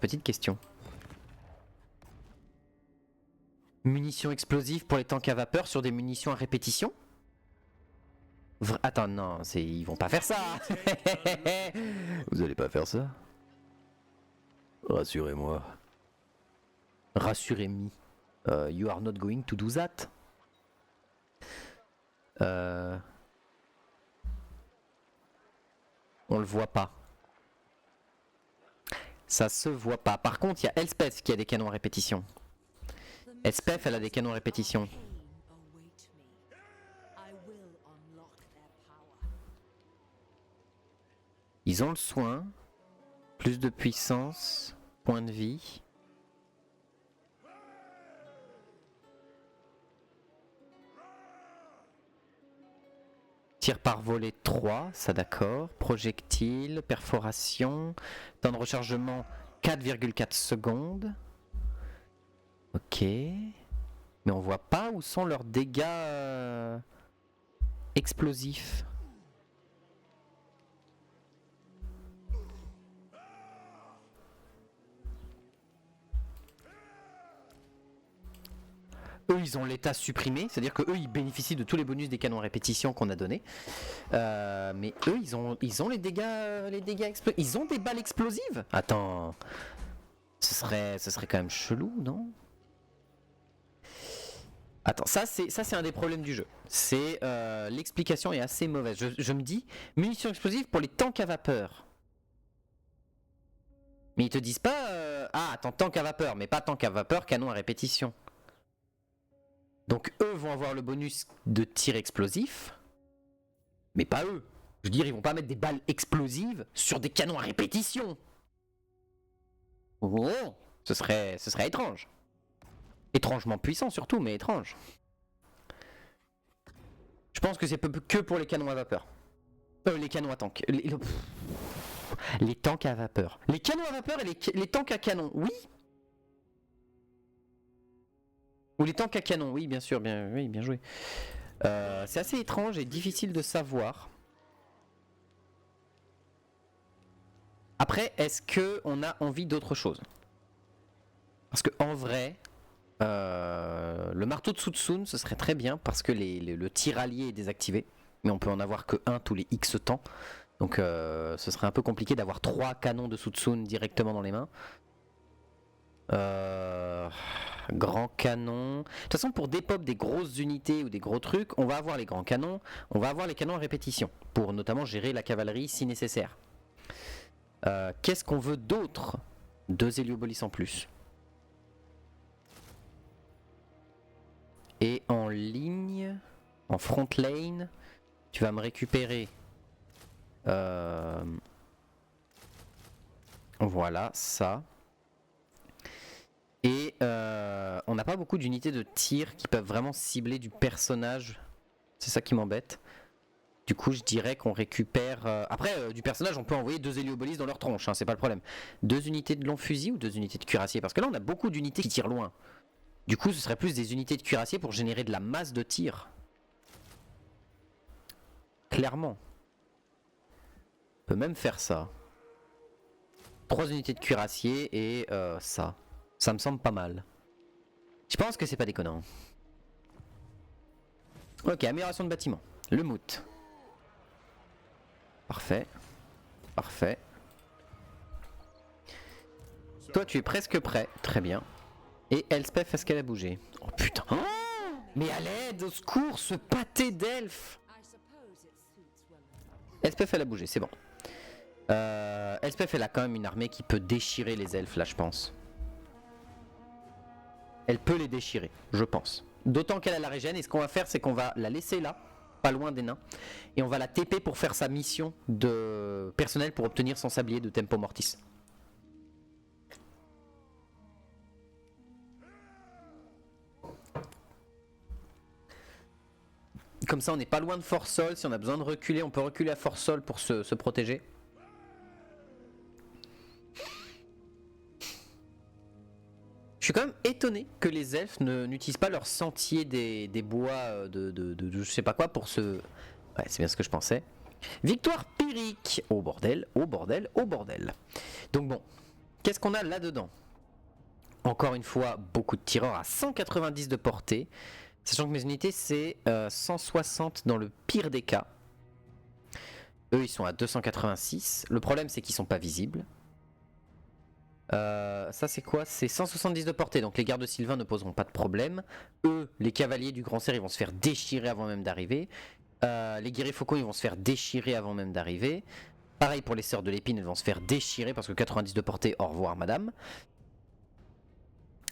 petite question. Munitions explosives pour les tanks à vapeur sur des munitions à répétition ? Attends, non, ils vont pas faire ça. Vous allez pas faire ça? Rassurez-moi. Rassurez-moi. You are not going to do that. On le voit pas. Ça se voit pas. Par contre, il y a Elspeth qui a des canons à répétition. Elspeth, elle a des canons à répétition. Ils ont le soin, plus de puissance, point de vie. Tir par volée 3, ça d'accord. Projectile, perforation, temps de rechargement 4,4 secondes. Ok. Mais on voit pas où sont leurs dégâts explosifs. Eux ils ont l'état supprimé, c'est-à-dire que eux ils bénéficient de tous les bonus des canons à répétition qu'on a donné. Mais eux ils ont les dégâts explosifs. Ils ont des balles explosives. Attends, ce serait quand même chelou, non? Attends, ça c'est un des problèmes du jeu. C'est l'explication est assez mauvaise. Je me dis munitions explosives pour les tanks à vapeur. Mais ils te disent pas ah attends tank à vapeur, mais pas tank à vapeur, canon à répétition. Donc eux vont avoir le bonus de tir explosif, mais pas eux. Je veux dire, ils vont pas mettre des balles explosives sur des canons à répétition. Oh, ce serait étrange. Étrangement puissant surtout, mais étrange. Je pense que c'est que pour les canons à vapeur. Les canons à tank. Les tanks à vapeur. Les canons à vapeur et les tanks à canon, oui. Ou les tanks à canon, oui, bien sûr, bien joué. C'est assez étrange et difficile de savoir. Après, est-ce qu'on a envie d'autre chose? Parce que en vrai, le marteau de Tsutsun, ce serait très bien parce que le tir allié est désactivé. Mais on peut en avoir que un tous les X temps. Donc ce serait un peu compliqué d'avoir 3 canons de Tsutsun directement dans les mains. Grand canon. De toute façon, pour dépop des grosses unités ou des gros trucs, on va avoir les grands canons, on va avoir les canons à répétition, pour notamment gérer la cavalerie si nécessaire. Qu'est-ce qu'on veut d'autre? 2 héliobolis en plus. Et en ligne, en front lane, tu vas me récupérer Voilà, ça. Et on n'a pas beaucoup d'unités de tir qui peuvent vraiment cibler du personnage. C'est ça qui m'embête. Du coup, je dirais qu'on récupère... Après, du personnage, on peut envoyer 2 héliobolis dans leur tronche, hein, c'est pas le problème. 2 unités de long fusil ou 2 unités de cuirassier? Parce que là, on a beaucoup d'unités qui tirent loin. Du coup, ce serait plus des unités de cuirassier pour générer de la masse de tir. Clairement. On peut même faire ça. 3 unités de cuirassier et ça. Ça me semble pas mal. Je pense que c'est pas déconnant. Ok, amélioration de bâtiment. Le moot. Parfait. Parfait. Toi, tu es presque prêt. Très bien. Et Elspeth, est-ce qu'elle a bougé? Oh putain. Oh, mais à l'aide, au secours, ce pâté d'elfe. Elspeth, elle a bougé, c'est bon. Elspeth, elle a quand même une armée qui peut déchirer les elfes, là, je pense. Elle peut les déchirer, je pense. D'autant qu'elle a la régène, et ce qu'on va faire, c'est qu'on va la laisser là, pas loin des nains, et on va la TP pour faire sa mission de personnel pour obtenir son sablier de Tempo Mortis. Comme ça, on n'est pas loin de Forsol. Si on a besoin de reculer, on peut reculer à Forsol pour se protéger. Je suis quand même étonné que les elfes n'utilisent pas leur sentier des bois de je sais pas quoi pour se... Ouais, c'est bien ce que je pensais. Victoire Pyrrhique. Oh bordel, oh bordel, oh bordel. Donc bon, qu'est-ce qu'on a là-dedans? Encore une fois, beaucoup de tireurs à 190 de portée. Sachant que mes unités, c'est 160 dans le pire des cas. Eux, ils sont à 286. Le problème, c'est qu'ils sont pas visibles. Ça, c'est quoi? C'est 170 de portée, donc les gardes Sylvains ne poseront pas de problème. Eux, les cavaliers du Grand Cerf, ils vont se faire déchirer avant même d'arriver. Les guerriers faucons, ils vont se faire déchirer avant même d'arriver. Pareil pour les sœurs de l'épine, elles vont se faire déchirer parce que 90 de portée, au revoir madame.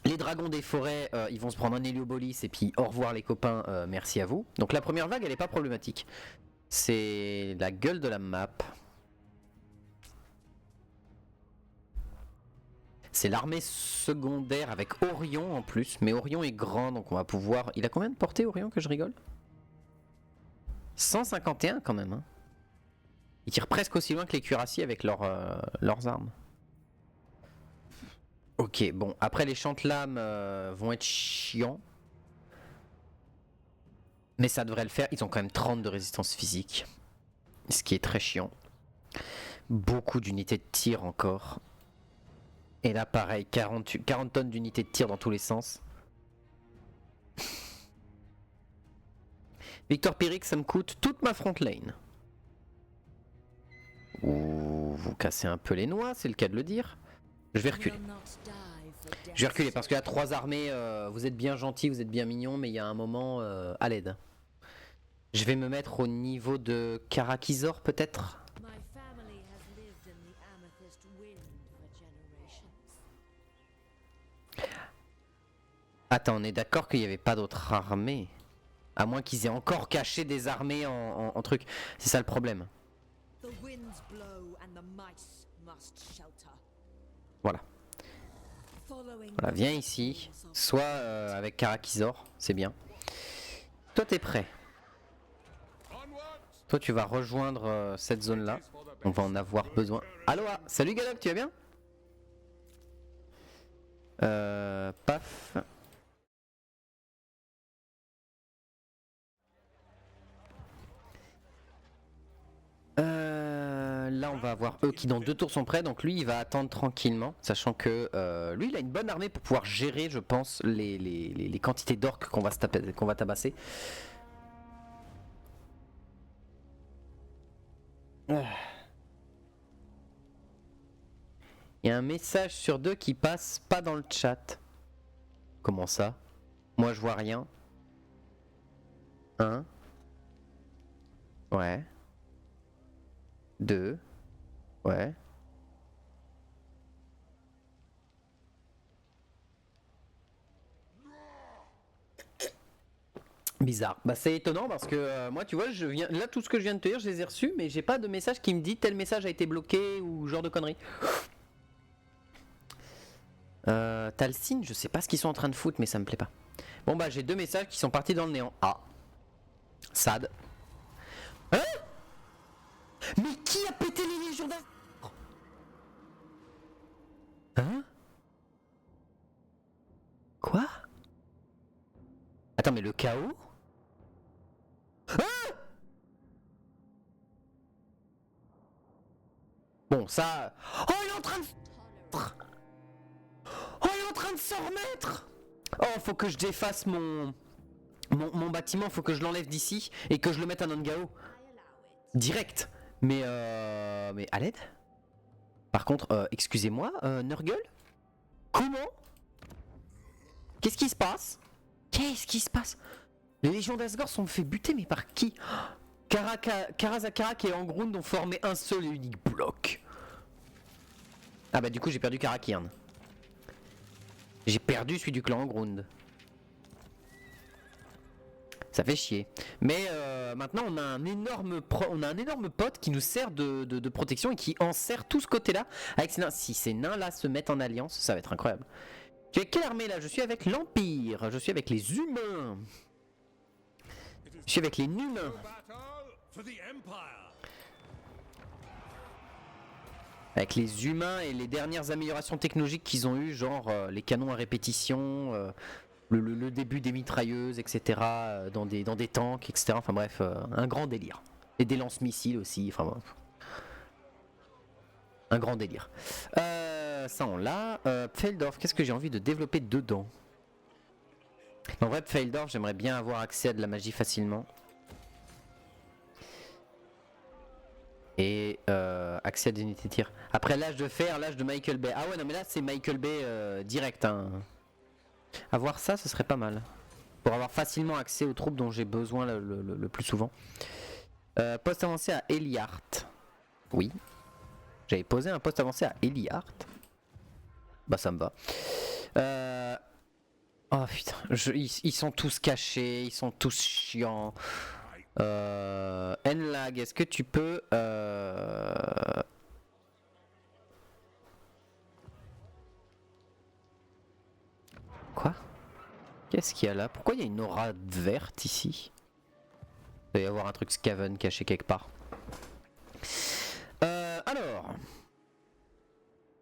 Les dragons des forêts, ils vont se prendre un héliobolis et puis au revoir les copains, merci à vous. Donc la première vague, elle est pas problématique. C'est la gueule de la map. C'est l'armée secondaire avec Orion en plus. Mais Orion est grand, donc on va pouvoir... Il a combien de portée Orion, que je rigole? 151 quand même. Hein. Ils tirent presque aussi loin que les cuirassiers avec leurs armes. Ok, bon, après les chantelames vont être chiants. Mais ça devrait le faire. Ils ont quand même 30 de résistance physique. Ce qui est très chiant. Beaucoup d'unités de tir encore. Et là pareil, 40 tonnes d'unités de tir dans tous les sens. Victor Pyrrhique, ça me coûte toute ma front lane. Ouh, vous cassez un peu les noix, c'est le cas de le dire. Je vais reculer. Je vais reculer parce qu'il y a 3 armées, vous êtes bien gentils, vous êtes bien mignons, mais il y a un moment à l'aide. Je vais me mettre au niveau de Karakizor peut-être. Attends, on est d'accord qu'il n'y avait pas d'autres armées? À moins qu'ils aient encore caché des armées en truc. C'est ça le problème. Voilà. Voilà, viens ici. Soit avec Karakizor, c'est bien. Toi, t'es prêt. Toi, tu vas rejoindre cette zone-là. On va en avoir besoin. Aloha, salut Galop, tu vas bien? Paf. Là, on va avoir eux qui dans 2 tours sont prêts. Donc lui, il va attendre tranquillement, sachant que lui, il a une bonne armée pour pouvoir gérer, je pense, les quantités d'orques qu'on va tabasser. Il y a un message sur 2 qui passe pas dans le chat. Comment ça? Moi, je vois rien. Un. Ouais. 2. Ouais. Bizarre. Bah c'est étonnant parce que moi tu vois là tout ce que je viens de te dire je les ai reçus mais j'ai pas de message qui me dit tel message a été bloqué ou genre de conneries. Talcine, je sais pas ce qu'ils sont en train de foutre, mais ça me plaît pas. Bon bah j'ai 2 messages qui sont partis dans le néant. Ah. Sad. Hein? Mais qui a pété les légions d'Asgore? Hein? Quoi? Attends, mais le chaos? Hein? Bon, ça... Oh, il est en train de... Oh, il est en train de s'en remettre! Oh, faut que je défasse mon bâtiment, faut que je l'enlève d'ici et que je le mette à Nangao. Direct. Mais à l'aide? Par contre, excusez-moi, Nurgle? Comment? Qu'est-ce qui se passe? Qu'est-ce qui se passe? Les légions d'Asgore sont fait buter, mais par qui? Karazakarak et Angrund ont formé un seul et unique bloc. Ah bah du coup j'ai perdu Karakirn. J'ai perdu celui du clan Angrund. Ça fait chier. Mais maintenant on a un énorme pote qui nous sert de protection et qui en sert tout ce côté-là. Avec ces nains. Si ces nains-là se mettent en alliance, ça va être incroyable. Tu es avec quelle armée là? Je suis avec l'Empire. Je suis avec les humains. Je suis avec les humains. Avec les humains et les dernières améliorations technologiques qu'ils ont eu, genre les canons à répétition, le début des mitrailleuses, etc. Dans des tanks, etc. Enfin bref, un grand délire. Et des lance-missiles aussi, enfin bref. Un grand délire. Ça on l'a. Pfeldorf, qu'est-ce que j'ai envie de développer dedans? En vrai, Pfeldorf, j'aimerais bien avoir accès à de la magie facilement. Et accès à des unités de tir. Après l'âge de fer, l'âge de Michael Bay. Ah ouais, non mais là c'est Michael Bay direct. Hein. Avoir ça, ce serait pas mal. Pour avoir facilement accès aux troupes dont j'ai besoin le plus souvent. Poste avancé à Eliart. Oui. J'avais posé un poste avancé à Eliart. Bah ça me va. Oh putain, ils sont tous cachés, ils sont tous chiants. Nlag, est-ce que tu peux... Quoi? Qu'est-ce qu'il y a là? Pourquoi il y a une aura verte ici? Il doit y avoir un truc Skaven caché quelque part. Alors...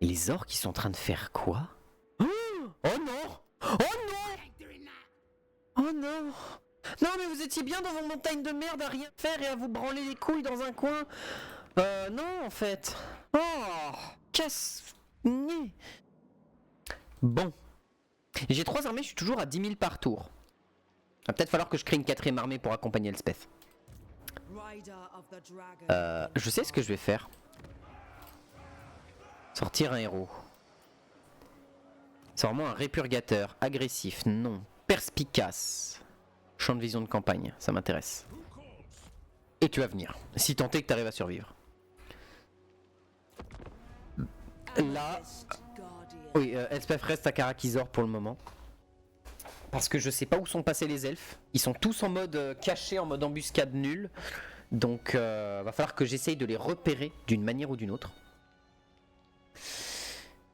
Les orques, ils sont en train de faire quoi? Oh non! Oh non! Oh non! Non mais vous étiez bien dans vos montagnes de merde à rien faire et à vous branler les couilles dans un coin. Non en fait. Oh, casse. Bon. J'ai 3 armées, je suis toujours à 10 000 par tour. Va peut-être falloir que je crée une 4ème armée pour accompagner Elspeth. Je sais ce que je vais faire. Sortir un héros. C'est vraiment un répurgateur. Agressif, non. Perspicace. Champ de vision de campagne, ça m'intéresse. Et tu vas venir, si tant est que tu arrives à survivre. Là... Oui, Elspeth reste à Karakizor pour le moment. Parce que je sais pas où sont passés les elfes. Ils sont tous en mode caché, en mode embuscade nulle. Donc va falloir que j'essaye de les repérer d'une manière ou d'une autre.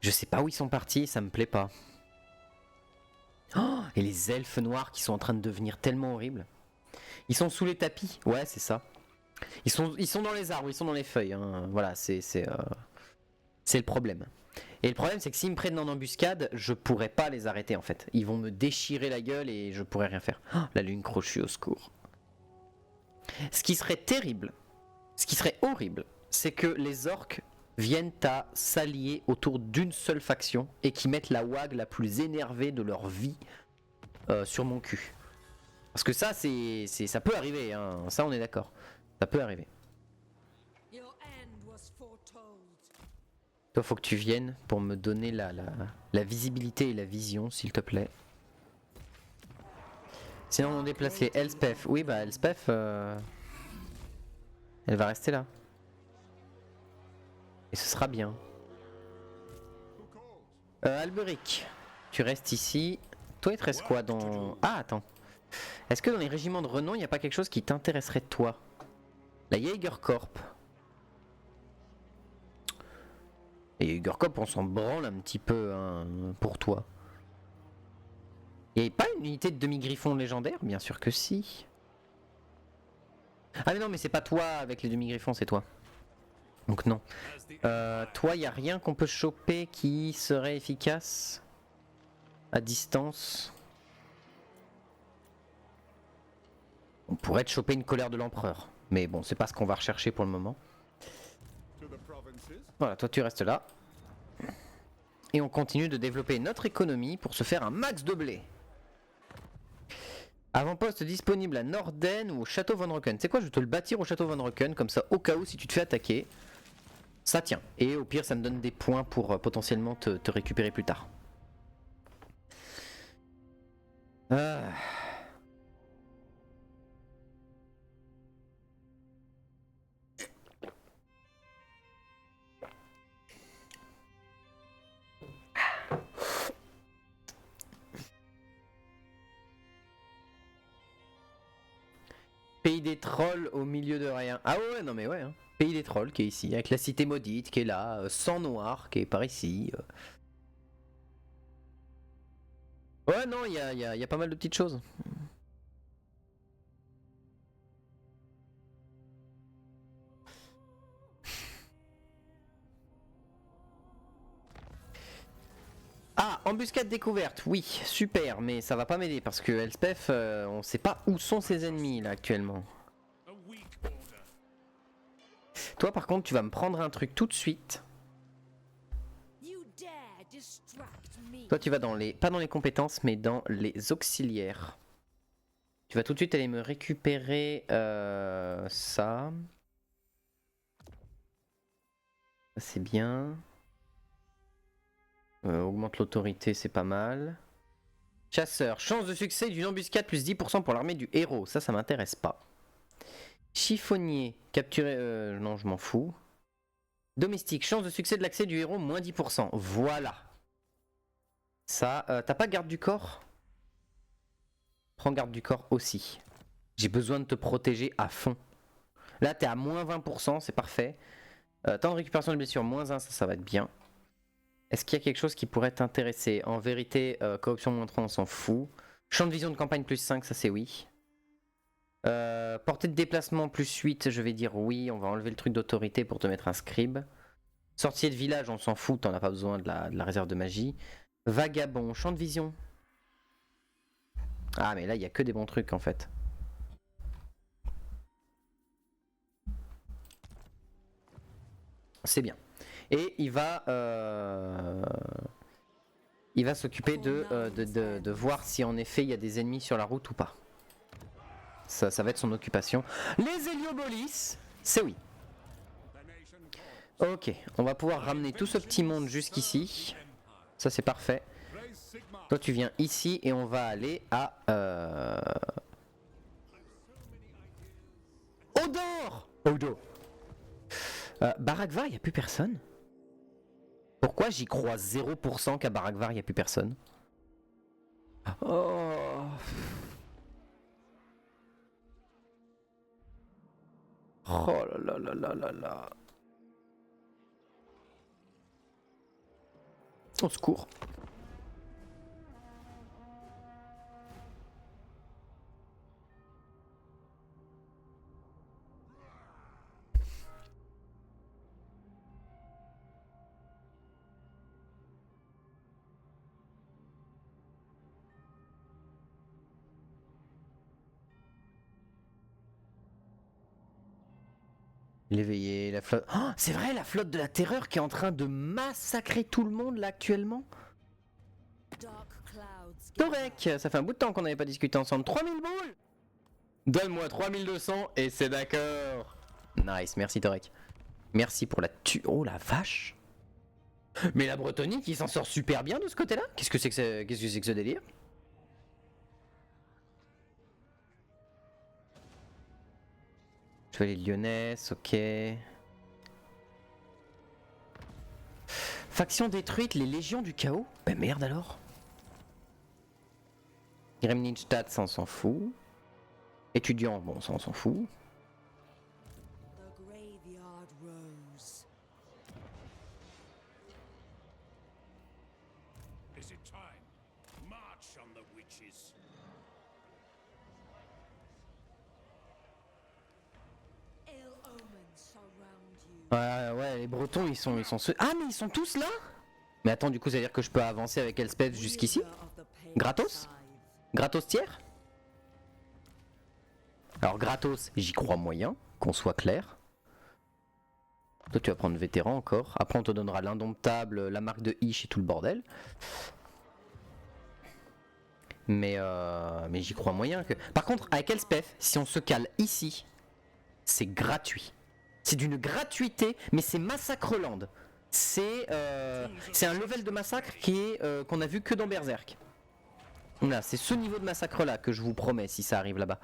Je sais pas où ils sont partis, ça me plaît pas. Oh, et les elfes noirs qui sont en train de devenir tellement horribles. Ils sont sous les tapis, ouais c'est ça. Ils sont dans les arbres, ils sont dans les feuilles. Hein. Voilà, c'est le problème. Et le problème c'est que s'ils me prennent en embuscade, je pourrais pas les arrêter en fait. Ils vont me déchirer la gueule et je pourrais rien faire. Oh, la lune crochue au secours. Ce qui serait terrible, ce qui serait horrible, c'est que les orques viennent à s'allier autour d'une seule faction et qui mettent la wag la plus énervée de leur vie sur mon cul. Parce que ça, ça peut arriver, hein. Ça on est d'accord. Ça peut arriver. Toi, faut que tu viennes pour me donner la visibilité et la vision, s'il te plaît. Sinon, on déplace les Elspeth. Oui, bah Elspeth, elle va rester là. Et ce sera bien. Alberic, tu restes ici. Toi, il te reste quoi dans... Ah, attends. Est-ce que dans les régiments de renom, il n'y a pas quelque chose qui t'intéresserait toi? La Jaeger Corp. Et Ugorcop, on s'en branle un petit peu hein, pour toi. Il n'y avait pas une unité de demi-griffon légendaire? Bien sûr que si. Ah mais non, mais c'est pas toi avec les demi-griffons, c'est toi. Donc non. Toi, il n'y a rien qu'on peut choper qui serait efficace à distance. On pourrait te choper une colère de l'empereur. Mais bon, c'est pas ce qu'on va rechercher pour le moment. Voilà, toi tu restes là. Et on continue de développer notre économie pour se faire un max de blé. Avant-poste disponible à Norden ou au château Von Rocken. Tu sais quoi, je vais te le bâtir au château Von Rocken, comme ça au cas où si tu te fais attaquer, ça tient. Et au pire ça me donne des points pour potentiellement te récupérer plus tard. Pays des trolls au milieu de rien. Ah ouais, non mais ouais. Hein. Pays des trolls qui est ici, avec la cité maudite qui est là, sang noir qui est par ici. Ouais, non, il y a pas mal de petites choses. Ah, embuscade découverte, oui, super, mais ça va pas m'aider parce que Elspeth, on sait pas où sont ses ennemis là actuellement. Toi par contre, tu vas me prendre un truc tout de suite. Toi tu vas dans les, pas dans les compétences, mais dans les auxiliaires. Tu vas tout de suite aller me récupérer ça. C'est bien. Augmente l'autorité, c'est pas mal. Chasseur, chance de succès d'une embuscade plus 10% pour l'armée du héros. Ça m'intéresse pas. Chiffonnier, capturé... non, je m'en fous. Domestique, chance de succès de l'accès du héros, moins 10%. Voilà. Ça, t'as pas garde du corps? Prends garde du corps aussi. J'ai besoin de te protéger à fond. Là, t'es à moins 20%, c'est parfait. Temps de récupération de blessure, moins 1, ça va être bien. Est-ce qu'il y a quelque chose qui pourrait t'intéresser? En vérité, corruption moins 3, on s'en fout. Champ de vision de campagne plus 5, ça c'est oui. Portée de déplacement plus 8, je vais dire oui. On va enlever le truc d'autorité pour te mettre un scribe. Sorcier de village, on s'en fout, t'en as pas besoin de la réserve de magie. Vagabond, champ de vision. Ah mais là, il n'y a que des bons trucs en fait. C'est bien. Et il va s'occuper de voir si en effet il y a des ennemis sur la route ou pas. Ça va être son occupation. Les Héliobolis, c'est oui. Ok, on va pouvoir ramener tout ce petit monde jusqu'ici. Ça c'est parfait. Toi tu viens ici et on va aller à... Odor. Odo. Barakvar, il n'y a plus personne. Pourquoi j'y crois 0% qu'à Barakvar, il n'y a plus personne? Oh. Oh là là là là là là. Au secours. L'éveillé, la flotte... Oh, c'est vrai, la flotte de la terreur qui est en train de massacrer tout le monde là actuellement. Torek, ça fait un bout de temps qu'on n'avait pas discuté ensemble. 3000 boules. Donne-moi 3200 et c'est d'accord. Nice, merci Torek. Merci pour la Oh la vache. Mais la Bretonnie qui s'en sort super bien de ce côté-là. Qu'est-ce que c'est que ce délire? Je vais les lyonnaises, ok. Faction détruite, les légions du chaos. Ben merde alors. Gremlinstadt, ça on s'en fout. Étudiant, bon ça on s'en fout. Ouais, les Bretons Ah mais ils sont tous là. Mais attends, du coup ça veut dire que je peux avancer avec Elspeth jusqu'ici? Gratos? Gratos tiers? Alors gratos, j'y crois moyen, qu'on soit clair. Toi tu vas prendre vétéran encore. Après on te donnera l'indomptable, la marque de Ish et tout le bordel. Mais j'y crois moyen que... Par contre avec Elspeth, si on se cale ici, c'est gratuit. C'est d'une gratuité, mais c'est Massacreland. C'est un level de massacre qu'on a vu que dans Berserk. Là, c'est ce niveau de massacre là que je vous promets si ça arrive là-bas.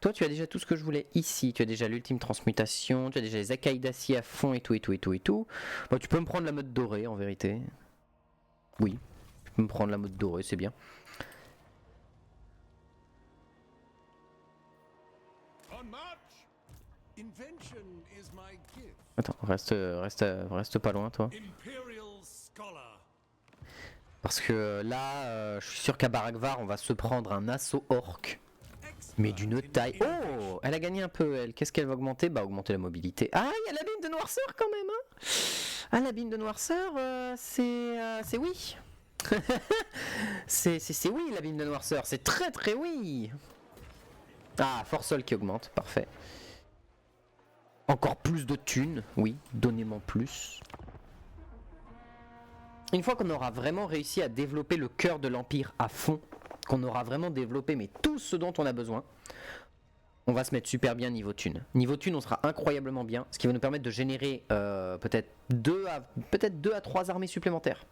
Toi, tu as déjà tout ce que je voulais ici. Tu as déjà l'ultime transmutation, tu as déjà les écailles d'acier à fond et tout et tout et tout et tout. Bon, tu peux me prendre la mode dorée en vérité. Oui, tu peux me prendre la mode dorée, c'est bien. Attends, reste pas loin toi. Parce que là, je suis sûr qu'à Barakvar, on va se prendre un assaut orc. Mais d'une taille... Oh, elle a gagné un peu, elle. Qu'est-ce qu'elle va augmenter? Bah, augmenter la mobilité. Ah, il y a l'abîme de noirceur quand même, hein. Ah, l'abîme de noirceur, c'est oui. c'est oui, l'abîme de noirceur. C'est très très oui. Ah, force sol qui augmente, parfait. Encore plus de thunes, oui, donnez-moi plus. Une fois qu'on aura vraiment réussi à développer le cœur de l'Empire à fond, qu'on aura vraiment développé mais tout ce dont on a besoin, on va se mettre super bien niveau thune. Niveau thune, on sera incroyablement bien, ce qui va nous permettre de générer peut-être 2 à 3 armées supplémentaires.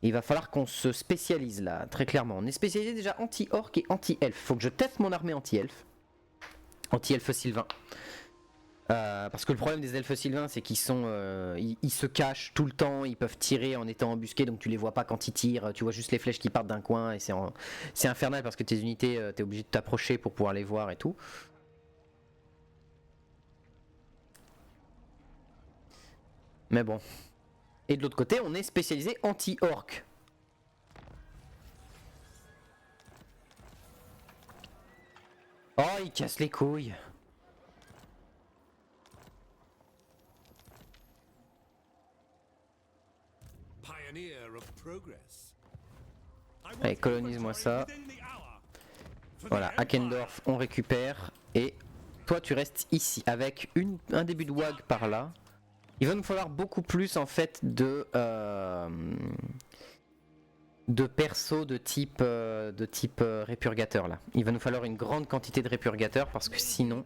Il va falloir qu'on se spécialise là, très clairement. On est spécialisé déjà anti-orc et anti-elfe. Faut que je teste mon armée anti-elfe. Anti-elfe sylvain. Parce que le problème des elfes sylvains, c'est qu'ils sont, ils se cachent tout le temps, ils peuvent tirer en étant embusqués, donc tu les vois pas quand ils tirent, tu vois juste les flèches qui partent d'un coin et c'est infernal parce que tes unités, t'es obligé de t'approcher pour pouvoir les voir et tout. Mais bon. Et de l'autre côté, on est spécialisé anti-orc. Oh, il casse les couilles. Allez, colonise-moi ça. Voilà, Hackendorf, on récupère. Et toi, tu restes ici avec un début de WAG par là. Il va nous falloir beaucoup plus en fait de persos de type répurgateur là. Il va nous falloir une grande quantité de répurgateurs parce que sinon...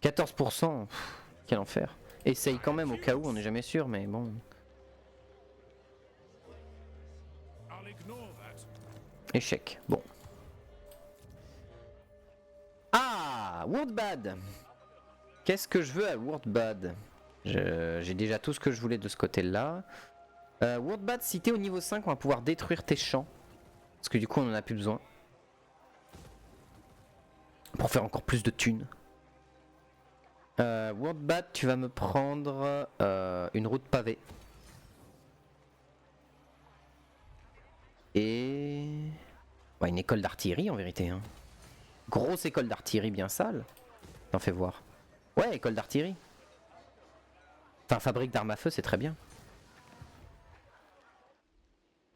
14%, quel enfer. Essaye quand même au cas où, on n'est jamais sûr, mais bon. Échec, bon. Ah, Wordbad. Qu'est-ce que je veux à Wordbad? J'ai déjà tout ce que je voulais de ce côté-là. Wordbad, si t'es au niveau 5, on va pouvoir détruire tes champs. Parce que du coup, on en a plus besoin. Pour faire encore plus de thunes. Wordbad, tu vas me prendre une route pavée. Et... ouais, une école d'artillerie en vérité. Hein. Grosse école d'artillerie bien sale. T'en fais voir. Ouais, école d'artillerie. Enfin, fabrique d'armes à feu, c'est très bien.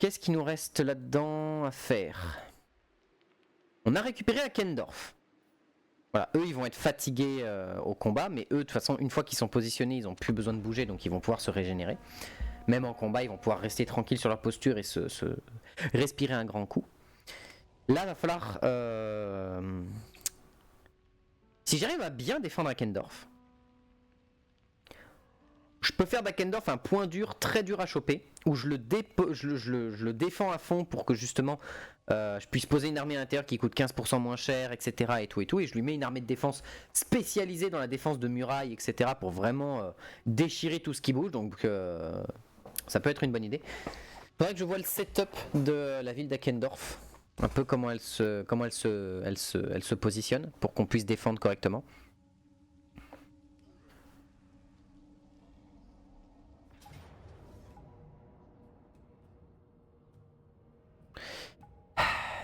Qu'est-ce qu'il nous reste là-dedans à faire? On a récupéré Hackendorf. Voilà, eux ils vont être fatigués au combat, mais eux de toute façon une fois qu'ils sont positionnés ils n'ont plus besoin de bouger donc ils vont pouvoir se régénérer. Même en combat ils vont pouvoir rester tranquilles sur leur posture et se respirer un grand coup. Là il va falloir... si j'arrive à bien défendre Hackendorf, je peux faire d'Hackendorf un point dur, très dur à choper, où je le défends à fond pour que justement je puisse poser une armée à l'intérieur qui coûte 15% moins cher, etc. Et tout, et je lui mets une armée de défense spécialisée dans la défense de murailles, etc. pour vraiment déchirer tout ce qui bouge, donc ça peut être une bonne idée. Il faudrait que je vois le setup de la ville d'Hackendorf, un peu comment elle se positionne pour qu'on puisse défendre correctement.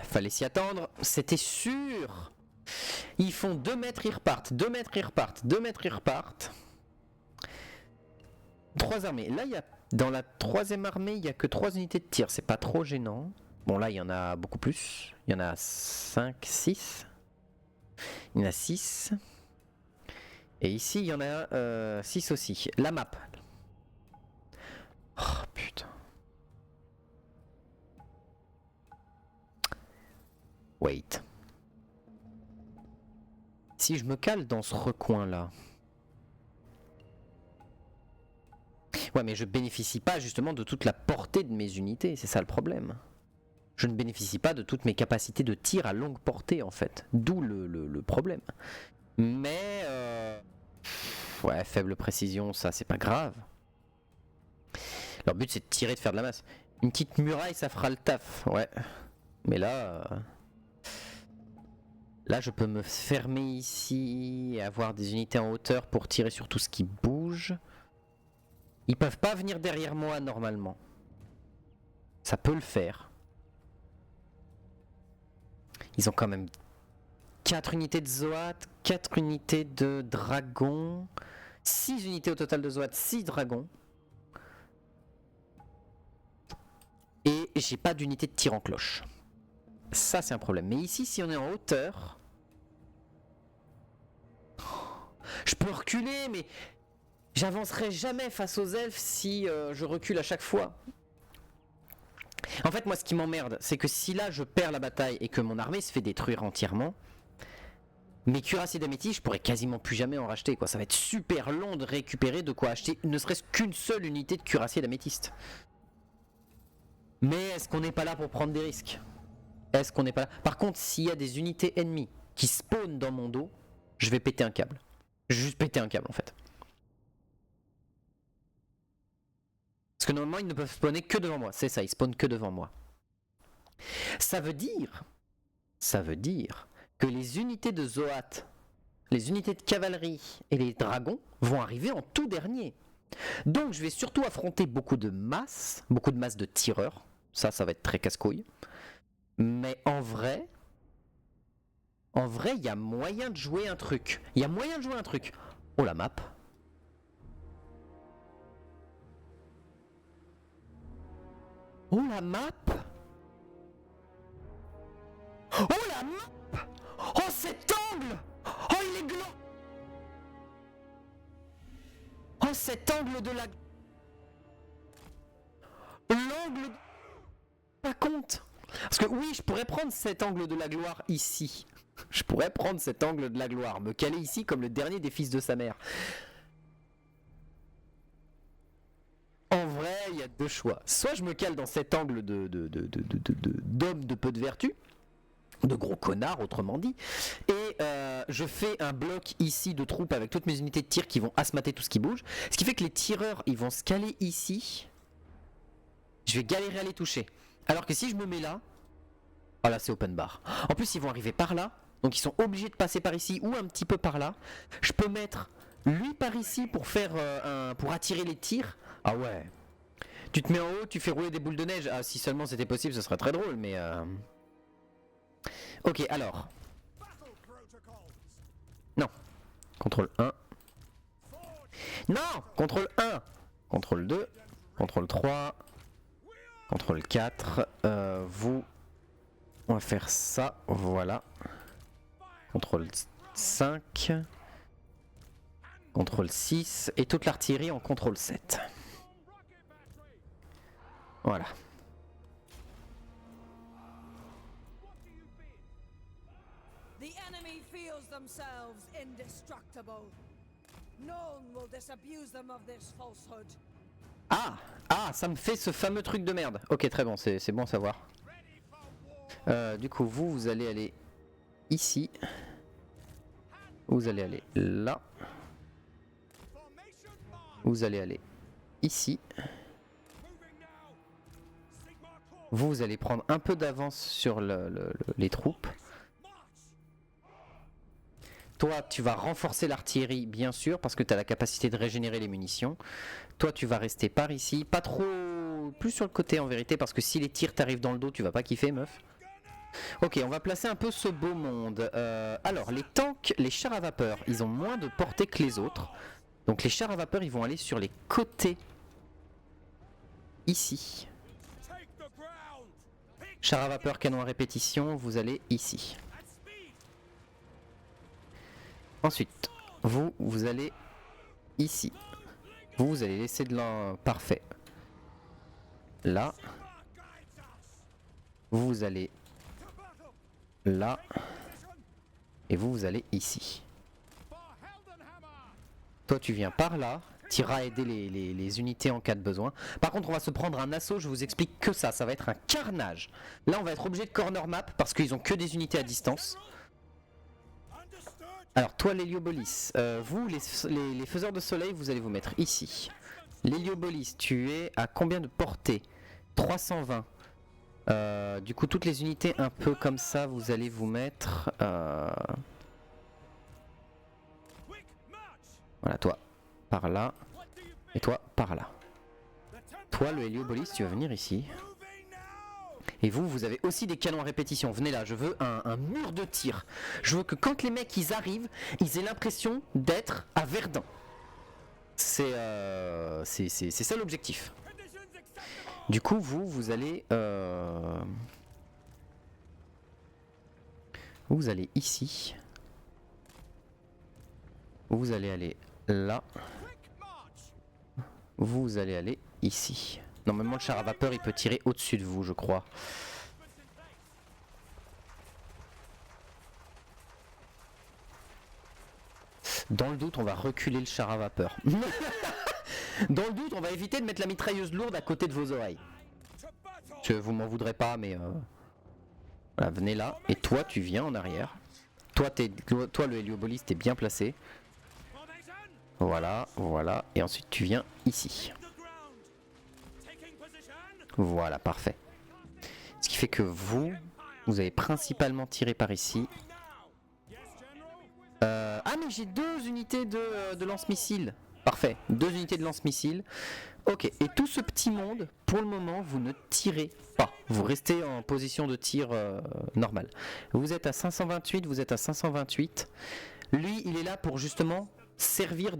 fallait s'y attendre, c'était sûr. Ils font 2 mètres, ils repartent, 2 mètres, ils repartent, 2 mètres, ils repartent. 3 armées. Là, dans la 3ème armée, il n'y a que 3 unités de tir, c'est pas trop gênant. Bon, là, il y en a beaucoup plus. Il y en a 5, 6. Il y en a 6. Et ici, il y en a 6 aussi. La map. Oh, putain. Wait. Si je me cale dans ce recoin-là... Ouais, mais je bénéficie pas justement de toute la portée de mes unités, c'est ça le problème. Je ne bénéficie pas de toutes mes capacités de tir à longue portée en fait. D'où le problème. Mais... Ouais, faible précision, ça c'est pas grave. Leur but c'est de tirer, de faire de la masse. Une petite muraille ça fera le taf, ouais. Mais là... Là je peux me fermer ici et avoir des unités en hauteur pour tirer sur tout ce qui bouge. Ils peuvent pas venir derrière moi normalement. Ça peut le faire. Ils ont quand même 4 unités de Zoat, 4 unités de dragons, 6 unités au total de Zoat, 6 dragons. Et j'ai pas d'unité de tir en cloche. Ça c'est un problème. Mais ici si on est en hauteur... Je peux reculer mais... J'avancerai jamais face aux elfes si je recule à chaque fois. En fait moi ce qui m'emmerde c'est que si là je perds la bataille et que mon armée se fait détruire entièrement, mes cuirassiers d'améthyste je pourrais quasiment plus jamais en racheter quoi. Ça va être super long de récupérer de quoi acheter ne serait-ce qu'une seule unité de cuirassiers d'améthyste. Mais est-ce qu'on n'est pas là pour prendre des risques? Est-ce qu'on n'est pas là? Par contre s'il y a des unités ennemies qui spawnent dans mon dos, je vais péter un câble. Je vais juste péter un câble en fait. Parce que normalement ils ne peuvent spawner que devant moi, c'est ça, ils spawnent que devant moi. Ça veut dire que les unités de Zoat, les unités de cavalerie et les dragons vont arriver en tout dernier. Donc je vais surtout affronter beaucoup de masses de tireurs, ça va être très casse-couille. Mais en vrai, il y a moyen de jouer un truc. Oh la map. Oh la map! Oh la map! Oh cet angle! Oh il est gland! Oh cet angle de la... L'angle... Pas compte! Parce que oui, je pourrais prendre cet angle de la gloire ici. Je pourrais prendre cet angle de la gloire, me caler ici comme le dernier des fils de sa mère. En vrai, il y a 2 choix. Soit je me cale dans cet angle d'homme de peu de vertu, de gros connard autrement dit, et je fais un bloc ici de troupes avec toutes mes unités de tir qui vont asmater tout ce qui bouge. Ce qui fait que les tireurs, ils vont se caler ici. Je vais galérer à les toucher. Alors que si je me mets là, ah là c'est open bar. En plus ils vont arriver par là, donc ils sont obligés de passer par ici ou un petit peu par là. Je peux mettre lui par ici pour faire pour attirer les tirs. Ah ouais. Tu te mets en haut, tu fais rouler des boules de neige. Ah si seulement c'était possible, ce serait très drôle, mais ok, alors. Non. Contrôle 1. Non. Contrôle 1. Contrôle 2. Contrôle 3. Contrôle 4. Vous. On va faire ça. Voilà. Contrôle 5. Contrôle 6. Et toute l'artillerie en contrôle 7. Voilà. The enemy feels themselves indestructible. None will disabuse them of this falsehood. Ah, ça me fait ce fameux truc de merde. Ok, très bon, c'est bon à savoir. Du coup, vous allez aller ici. Vous allez aller là. Vous allez aller ici. Vous allez prendre un peu d'avance sur les troupes. Toi, tu vas renforcer l'artillerie, bien sûr, parce que tu as la capacité de régénérer les munitions. Toi, tu vas rester par ici, pas trop... plus sur le côté en vérité, parce que si les tirs t'arrivent dans le dos, tu vas pas kiffer, meuf. Ok, on va placer un peu ce beau monde. Alors, les tanks, les chars à vapeur, ils ont moins de portée que les autres. Donc les chars à vapeur, ils vont aller sur les côtés. Ici. Chars à vapeur, canon à répétition, vous allez ici. Ensuite, vous allez ici. Vous allez laisser de l'un parfait. Là. Vous allez là. Et vous allez ici. Toi tu viens par là. Tu iras aider les unités en cas de besoin. Par contre on va se prendre un assaut, je vous explique que ça va être un carnage. Là on va être obligé de corner map parce qu'ils ont que des unités à distance. Alors toi l'héliobolis, vous les faiseurs de soleil vous allez vous mettre ici. L'héliobolis, tu es à combien de portée? 320. Du coup toutes les unités un peu comme ça vous allez vous mettre voilà, toi par là et toi par là. Toi le héliobolis tu vas venir ici. Et vous avez aussi des canons à répétition. Venez là, je veux un mur de tir. Je veux que quand les mecs ils arrivent, ils aient l'impression d'être à Verdun. C'est ça l'objectif. Du coup vous allez vous allez ici. Vous allez aller là. Vous allez aller ici. Normalement le char à vapeur il peut tirer au-dessus de vous je crois. Dans le doute on va reculer le char à vapeur. Dans le doute on va éviter de mettre la mitrailleuse lourde à côté de vos oreilles. Vous m'en voudrez pas mais voilà, venez là et toi tu viens en arrière. Toi le héliobolis t'es bien placé. Voilà, voilà. Et ensuite tu viens ici. Voilà, parfait. Ce qui fait que vous avez principalement tiré par ici. Ah mais j'ai 2 unités de lance-missiles. Parfait, 2 unités de lance-missiles. Ok, et tout ce petit monde, pour le moment, vous ne tirez pas. Vous restez en position de tir normale. Vous êtes à 528, vous êtes à 528. Lui, il est là pour justement servir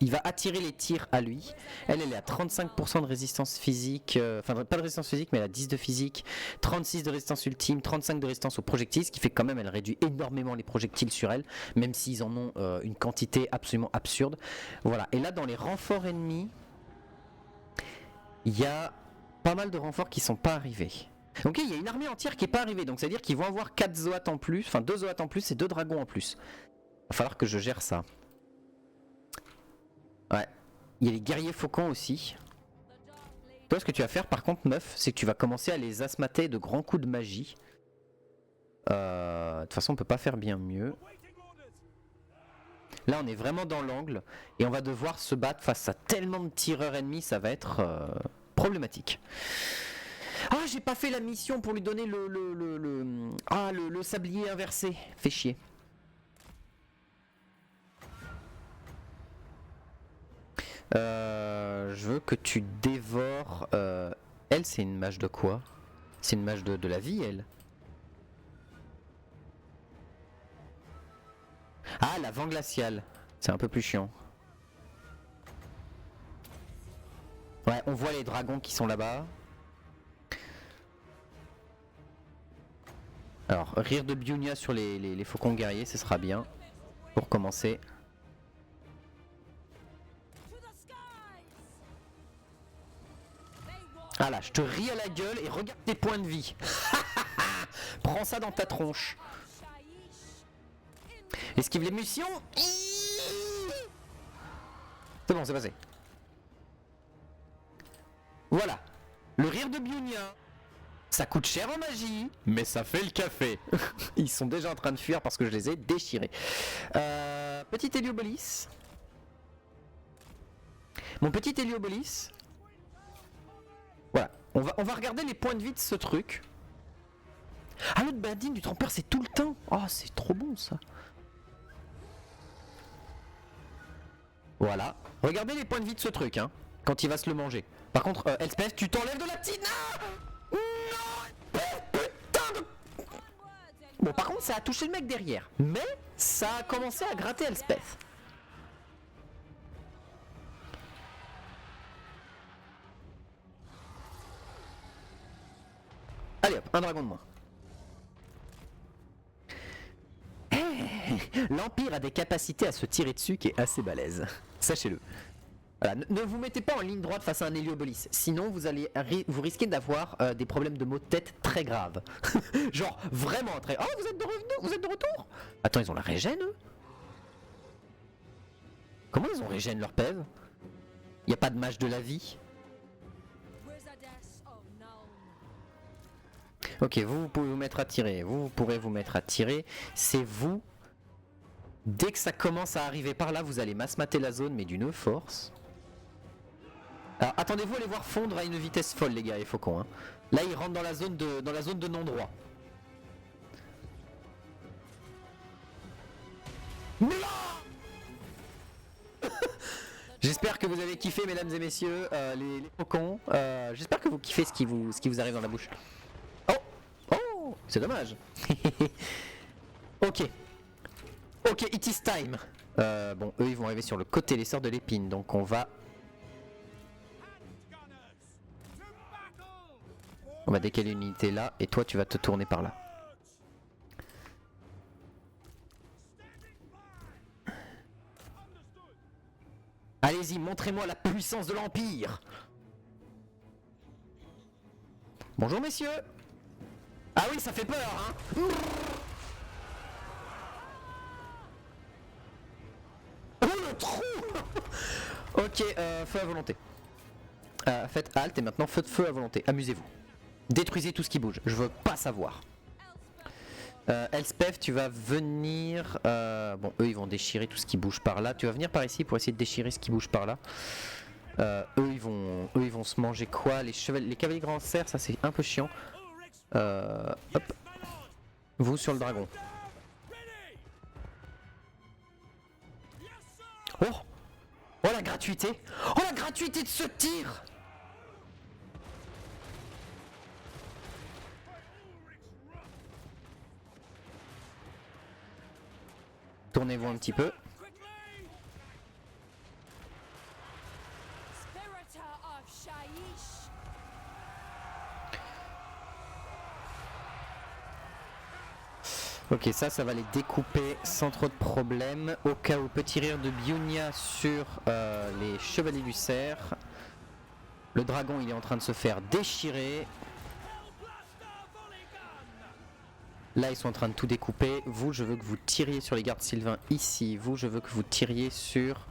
il va attirer les tirs à lui. Elle est à 35% de résistance physique, enfin pas de résistance physique mais elle a 10 de physique, 36 de résistance ultime, 35 de résistance aux projectiles, ce qui fait que quand même elle réduit énormément les projectiles sur elle, même s'ils en ont une quantité absolument absurde. Voilà, et là dans les renforts ennemis, il y a pas mal de renforts qui sont pas arrivés. Donc il y a une armée entière qui est pas arrivée, donc c'est à dire qu'ils vont avoir 4 Zoat en plus, enfin 2 Zoat en plus et 2 dragons en plus. Va falloir que je gère ça. Ouais. Il y a les guerriers faucons aussi. Toi ce que tu vas faire par contre meuf, c'est que tu vas commencer à les asmater de grands coups de magie. De toute façon on peut pas faire bien mieux. Là on est vraiment dans l'angle et on va devoir se battre face à tellement de tireurs ennemis, ça va être problématique. Ah j'ai pas fait la mission pour lui donner le sablier inversé. Fait chier. Je veux que tu dévores. Elle, c'est une mage de quoi? C'est une mage de la vie, elle. Ah, la vent glaciale. C'est un peu plus chiant. Ouais, on voit les dragons qui sont là-bas. Alors, rire de Biunia sur les faucons guerriers, ce sera bien. Pour commencer. Ah là, je te ris à la gueule et regarde tes points de vie. Prends ça dans ta tronche. Esquive les munitions. C'est bon, c'est passé. Voilà. Le rire de Biunia. Ça coûte cher en magie, mais ça fait le café. Ils sont déjà en train de fuir parce que je les ai déchirés. Petit héliobolis. Mon petit héliobolis. Voilà, on va regarder les points de vie de ce truc. Ah l'autre badine du trempeur c'est tout le temps. Oh c'est trop bon ça. Voilà, regardez les points de vie de ce truc quand il va se le manger. Par contre Elspeth tu t'enlèves de la petite. Non, Par contre, ça a touché le mec derrière. Mais ça a commencé à gratter Elspeth. Allez hop, un dragon de moins. L'Empire a des capacités à se tirer dessus qui est assez balèze. Sachez-le. Voilà, ne vous mettez pas en ligne droite face à un Héliobolis, sinon vous risquez d'avoir des problèmes de maux de tête très graves. Genre vraiment très... Oh, vous êtes de retour? Attends, ils ont la régène eux? Comment ils ont régène leur PEV? Y a pas de mage de la vie? Ok, vous pouvez vous mettre à tirer, vous pourrez vous mettre à tirer, c'est vous. Dès que ça commence à arriver par là, vous allez masse-mater la zone, mais d'une force. Alors attendez-vous à les voir fondre à une vitesse folle les gars, les faucons. Hein. Là ils rentrent dans la zone de non-droit. J'espère que vous avez kiffé mesdames et messieurs les faucons. J'espère que vous kiffez ce qui vous arrive dans la bouche. Oh, c'est dommage. Ok, it is time. Bon, eux ils vont arriver sur le côté, les sœurs de l'épine, donc on va décaler une unité là, et toi tu vas te tourner par là. Allez-y, montrez-moi la puissance de l'Empire. Bonjour messieurs. Ah oui, ça fait peur, hein. Oh le trou. Ok, feu à volonté. Faites halte et maintenant feu à volonté. Amusez-vous. Détruisez tout ce qui bouge. Je veux pas savoir. Elspeth, tu vas venir... bon, eux, ils vont déchirer tout ce qui bouge par là. Tu vas venir par ici pour essayer de déchirer ce qui bouge par là. Eux, ils vont se manger quoi? Les cavaliers grands cerfs, ça c'est un peu chiant. Hop. Vous sur le dragon. Oh! Oh la gratuité! Oh la gratuité de ce tir! Tournez-vous un petit peu. Ok, ça va les découper sans trop de problème. Au cas où, petit rire de Bionia sur les chevaliers du cerf. Le dragon, il est en train de se faire déchirer. Là, ils sont en train de tout découper. Vous, je veux que vous tiriez sur les gardes sylvains ici. Vous, je veux que vous tiriez sur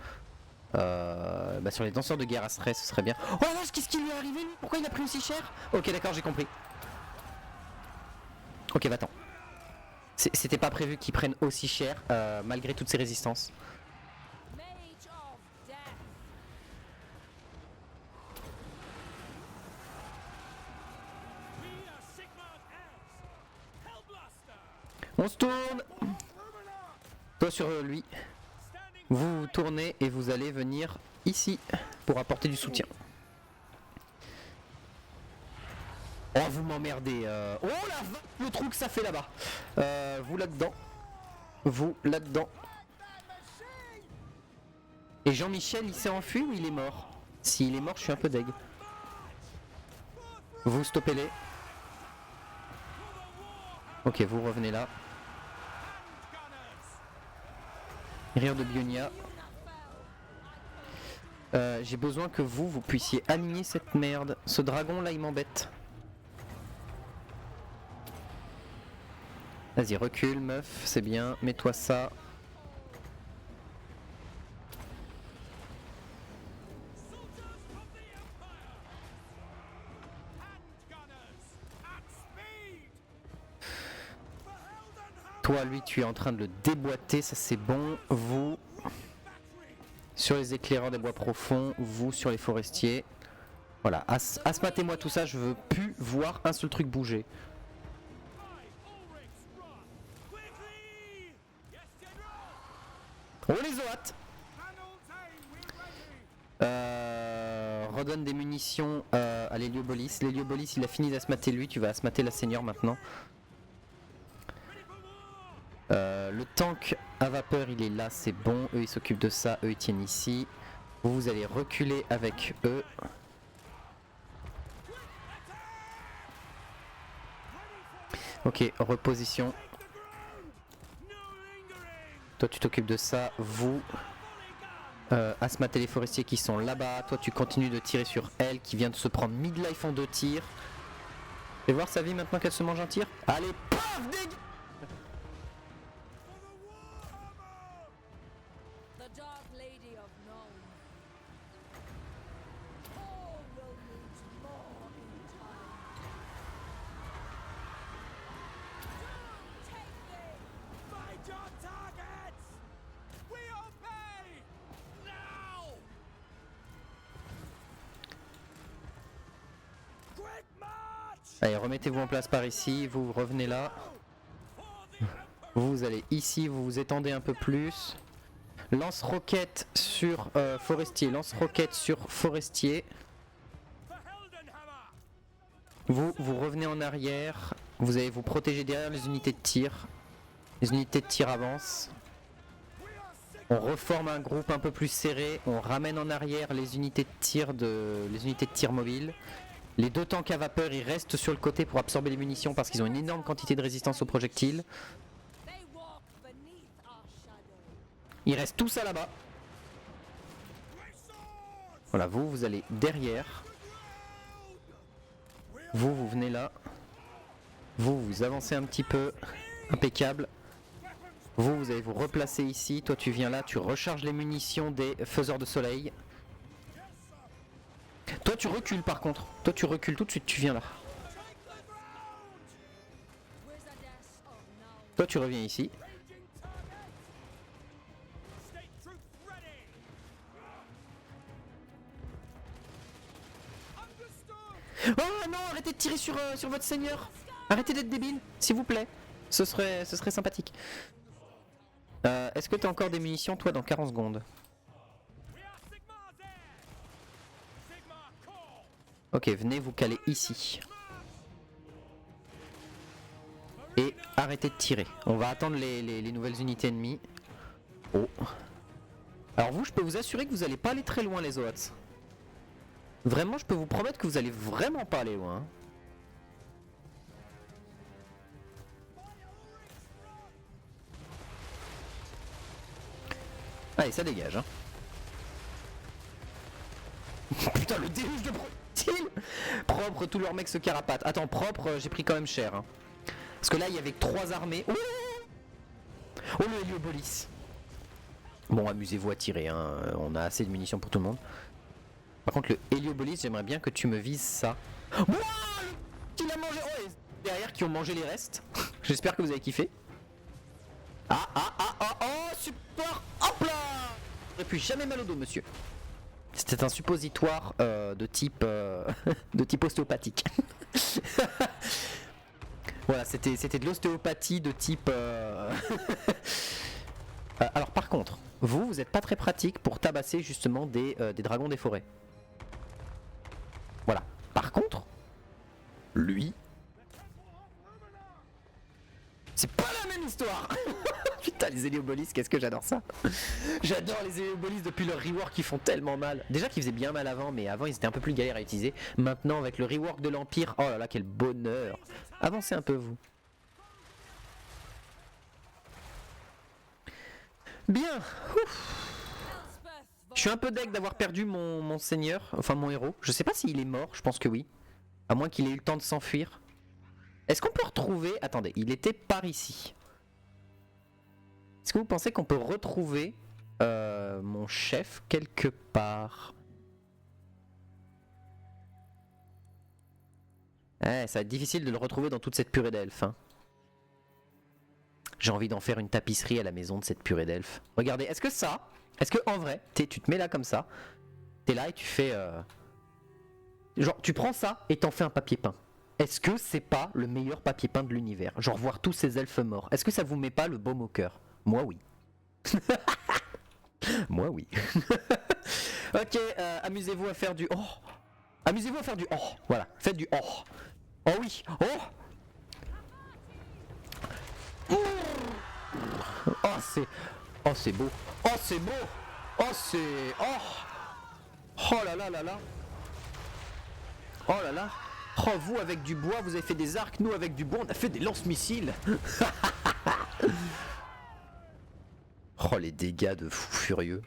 les danseurs de guerre à stress, ce serait bien. Oh la vache, qu'est-ce qui lui est arrivé lui? Pourquoi il a pris aussi cher? Ok, d'accord, j'ai compris. Ok, va-t'en. C'était pas prévu qu'ils prennent aussi cher, malgré toutes ces résistances. On se tourne. Toi sur lui. Vous vous tournez et vous allez venir ici pour apporter du soutien. Oh vous m'emmerdez. Oh la vache, le trou que ça fait là-bas. Vous là-dedans. Vous là-dedans. Et Jean-Michel il s'est enfui ou il est mort? S'il est mort je suis un peu deg. Vous stoppez-les. Ok, vous revenez là. Rire de Bionia. J'ai besoin que vous puissiez aligner cette merde. Ce dragon là il m'embête. Vas-y recule meuf, c'est bien, mets-toi ça. Toi, lui, tu es en train de le déboîter, ça c'est bon. Vous, sur les éclaireurs des bois profonds, vous sur les forestiers. Voilà, asmatez-moi tout ça, je veux plus voir un seul truc bouger. Oh les Zoates! Redonne des munitions à l'Héliobolis. L'Héliobolis il a fini d'asmater lui, tu vas asmater la seigneur maintenant. Le tank à vapeur il est là, c'est bon. Eux ils s'occupent de ça, eux ils tiennent ici. Vous allez reculer avec eux. Ok, reposition. Toi tu t'occupes de ça, vous. Asmat et les forestiers qui sont là-bas. Toi tu continues de tirer sur elle qui vient de se prendre midlife en 2 tirs. Et voir sa vie maintenant qu'elle se mange un tir. Allez, paf, dégage. The Dark Lady of Nome. All will need more in time. Take thee! Find your targets! We obey! Now! Quick march! Allez, remettez-vous en place par ici, vous revenez là. Vous allez ici, vous vous étendez un peu plus. Lance-roquette sur forestier, lance-roquette sur forestier. Vous revenez en arrière, vous allez vous protéger derrière les unités de tir. Les unités de tir avancent. On reforme un groupe un peu plus serré, on ramène en arrière les unités de tir mobiles. Les 2 tanks à vapeur ils restent sur le côté pour absorber les munitions parce qu'ils ont une énorme quantité de résistance aux projectiles. They walk beneath our shadow. Ils restent tous à là-bas. Voilà, vous allez derrière. Vous venez là. Vous avancez un petit peu. Impeccable. Vous allez vous replacer ici. Toi tu viens là, tu recharges les munitions des faiseurs de soleil. Toi tu recules par contre. Toi tu recules tout de suite, tu viens là. Wizardess of Nome. Toi tu reviens ici. Oh non, arrêtez de tirer sur votre seigneur. Arrêtez d'être débile, s'il vous plaît. Ce serait sympathique. Est-ce que t'as encore des munitions toi dans 40 secondes? Ok, venez vous caler ici. Et arrêtez de tirer. On va attendre les nouvelles unités ennemies. Oh. Alors vous, je peux vous assurer que vous allez pas aller très loin les Oats. Vraiment, je peux vous promettre que vous allez vraiment pas aller loin. Allez, ça dégage. Hein. Putain, le déluge de projectiles. Propre, tous leurs mecs se carapatent. Attends, propre, j'ai pris quand même cher. Hein. Parce que là, il y avait 3 armées. Oh, le Héliobolis. Bon, amusez-vous à tirer. Hein. On a assez de munitions pour tout le monde. Par contre, le Héliobolis, j'aimerais bien que tu me vises ça. Wouah, il a mangé. Oh, et derrière qui ont mangé les restes. J'espère que vous avez kiffé. Oh, support. Hop là. J'aurais plus jamais mal au dos, monsieur. C'était un suppositoire de type ostéopathique. Voilà, c'était de l'ostéopathie de type. Alors par contre, vous êtes pas très pratique pour tabasser justement des dragons des forêts. Voilà. Par contre, lui, c'est pas la même histoire. Putain, les Héliobolis, qu'est-ce que j'adore ça. J'adore les Héliobolis depuis leur rework, ils font tellement mal. Déjà qu'ils faisaient bien mal avant, mais avant ils étaient un peu plus galères à utiliser. Maintenant avec le rework de l'Empire, oh là là, quel bonheur. Avancez un peu vous. Bien. Ouf. Je suis un peu deg d'avoir perdu mon seigneur, enfin mon héros. Je sais pas s'il est mort, je pense que oui. À moins qu'il ait eu le temps de s'enfuir. Est-ce qu'on peut retrouver... Attendez, il était par ici. Est-ce que vous pensez qu'on peut retrouver mon chef quelque part? Ça va être difficile de le retrouver dans toute cette purée d'elfes. Hein. J'ai envie d'en faire une tapisserie à la maison de cette purée d'elfes. Regardez, est-ce que en vrai, tu te mets là comme ça, t'es là et tu fais... Genre, tu prends ça et t'en fais un papier peint. Est-ce que c'est pas le meilleur papier peint de l'univers? Genre voir tous ces elfes morts. Est-ce que ça vous met pas le baume au cœur? Moi oui. Moi oui. Ok, amusez-vous à faire du... Oh. Amusez-vous à faire du... Oh. Voilà, faites du... Oh. Oh oui. Oh. Oh c'est beau. Oh c'est beau. Oh c'est... Oh là là là là. Oh là là. Oh vous avec du bois vous avez fait des arcs, nous avec du bois on a fait des lance-missiles. Oh les dégâts de fou furieux.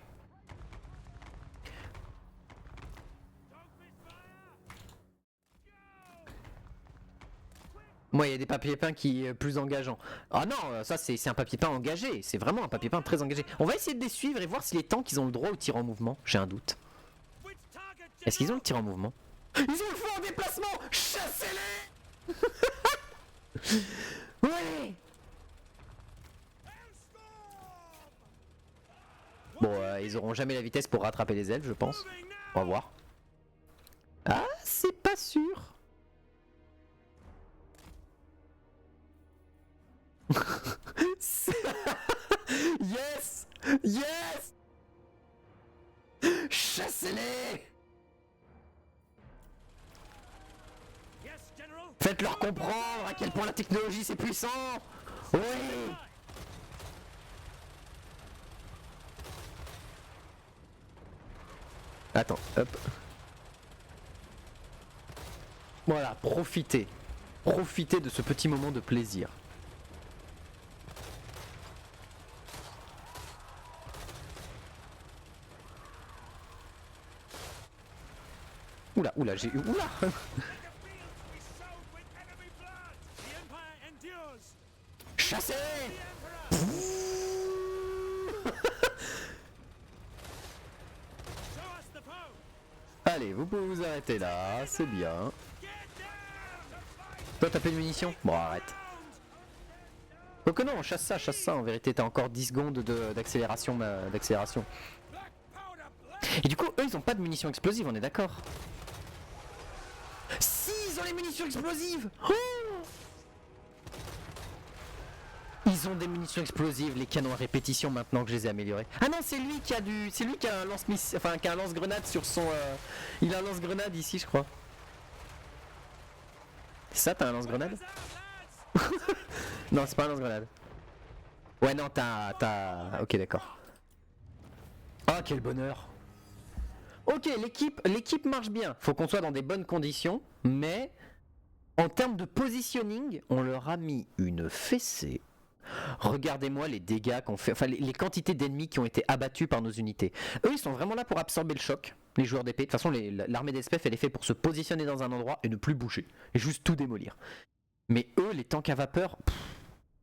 Moi il y a des papiers peints qui est plus engageant. Ah non ça c'est un papier peint engagé. C'est vraiment un papier peint très engagé. On va essayer de les suivre et voir si les tanks ils ont le droit au tir en mouvement. J'ai un doute. Est-ce qu'ils ont le tir en mouvement? Ils ont le feu en déplacement. Chassez-les. Ouais. Bon ils auront jamais la vitesse pour rattraper les elfes je pense. On va voir. Ah c'est pas sûr. Yes. Yes. Chassez-les. Faites-leur comprendre à quel point la technologie c'est puissant. Oui. Attends, hop. Voilà, profitez. Profitez de ce petit moment de plaisir. Oula, oula, j'ai eu... Oula. Chassez. Allez, vous pouvez vous arrêter là, c'est bien. Toi t'as plus de munitions? Bon arrête. Donc non, chasse ça, en vérité t'as encore 10 secondes d'accélération. Et du coup eux ils ont pas de munitions explosives, on est d'accord? Si ils ont les munitions explosives. Oh, ils ont des munitions explosives, les canons à répétition maintenant que je les ai améliorés. Ah non c'est lui qui a du. C'est lui qui a un lance-missile. Enfin qui a un lance-grenade sur son. Il a un lance-grenade ici je crois. C'est ça, t'as un lance-grenade? Non c'est pas un lance-grenade. Ouais non t'as. Ok d'accord. Ah quel bonheur. Ok l'équipe marche bien. Faut qu'on soit dans des bonnes conditions. Mais en termes de positioning, on leur a mis une fessée. Regardez-moi les dégâts qu'on fait, enfin les quantités d'ennemis qui ont été abattus par nos unités. Eux ils sont vraiment là pour absorber le choc, les joueurs d'épée. De toute façon l'armée d'espèces elle est faite pour se positionner dans un endroit et ne plus bouger. Et juste tout démolir. Mais eux les tanks à vapeur,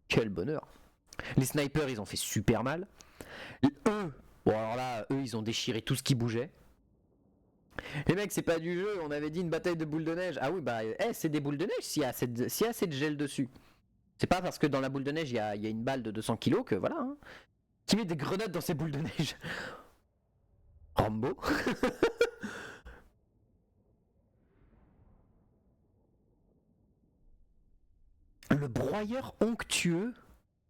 quel bonheur. Les snipers ils ont fait super mal. Eux, bon alors là, eux ils ont déchiré tout ce qui bougeait. Les mecs c'est pas du jeu, on avait dit une bataille de boules de neige. Ah oui bah c'est des boules de neige s'il y a assez de gel dessus. C'est pas parce que dans la boule de neige il y a une balle de 200 kilos que voilà. Hein. Qui met des grenades dans ces boules de neige? Rambo. Le broyeur onctueux,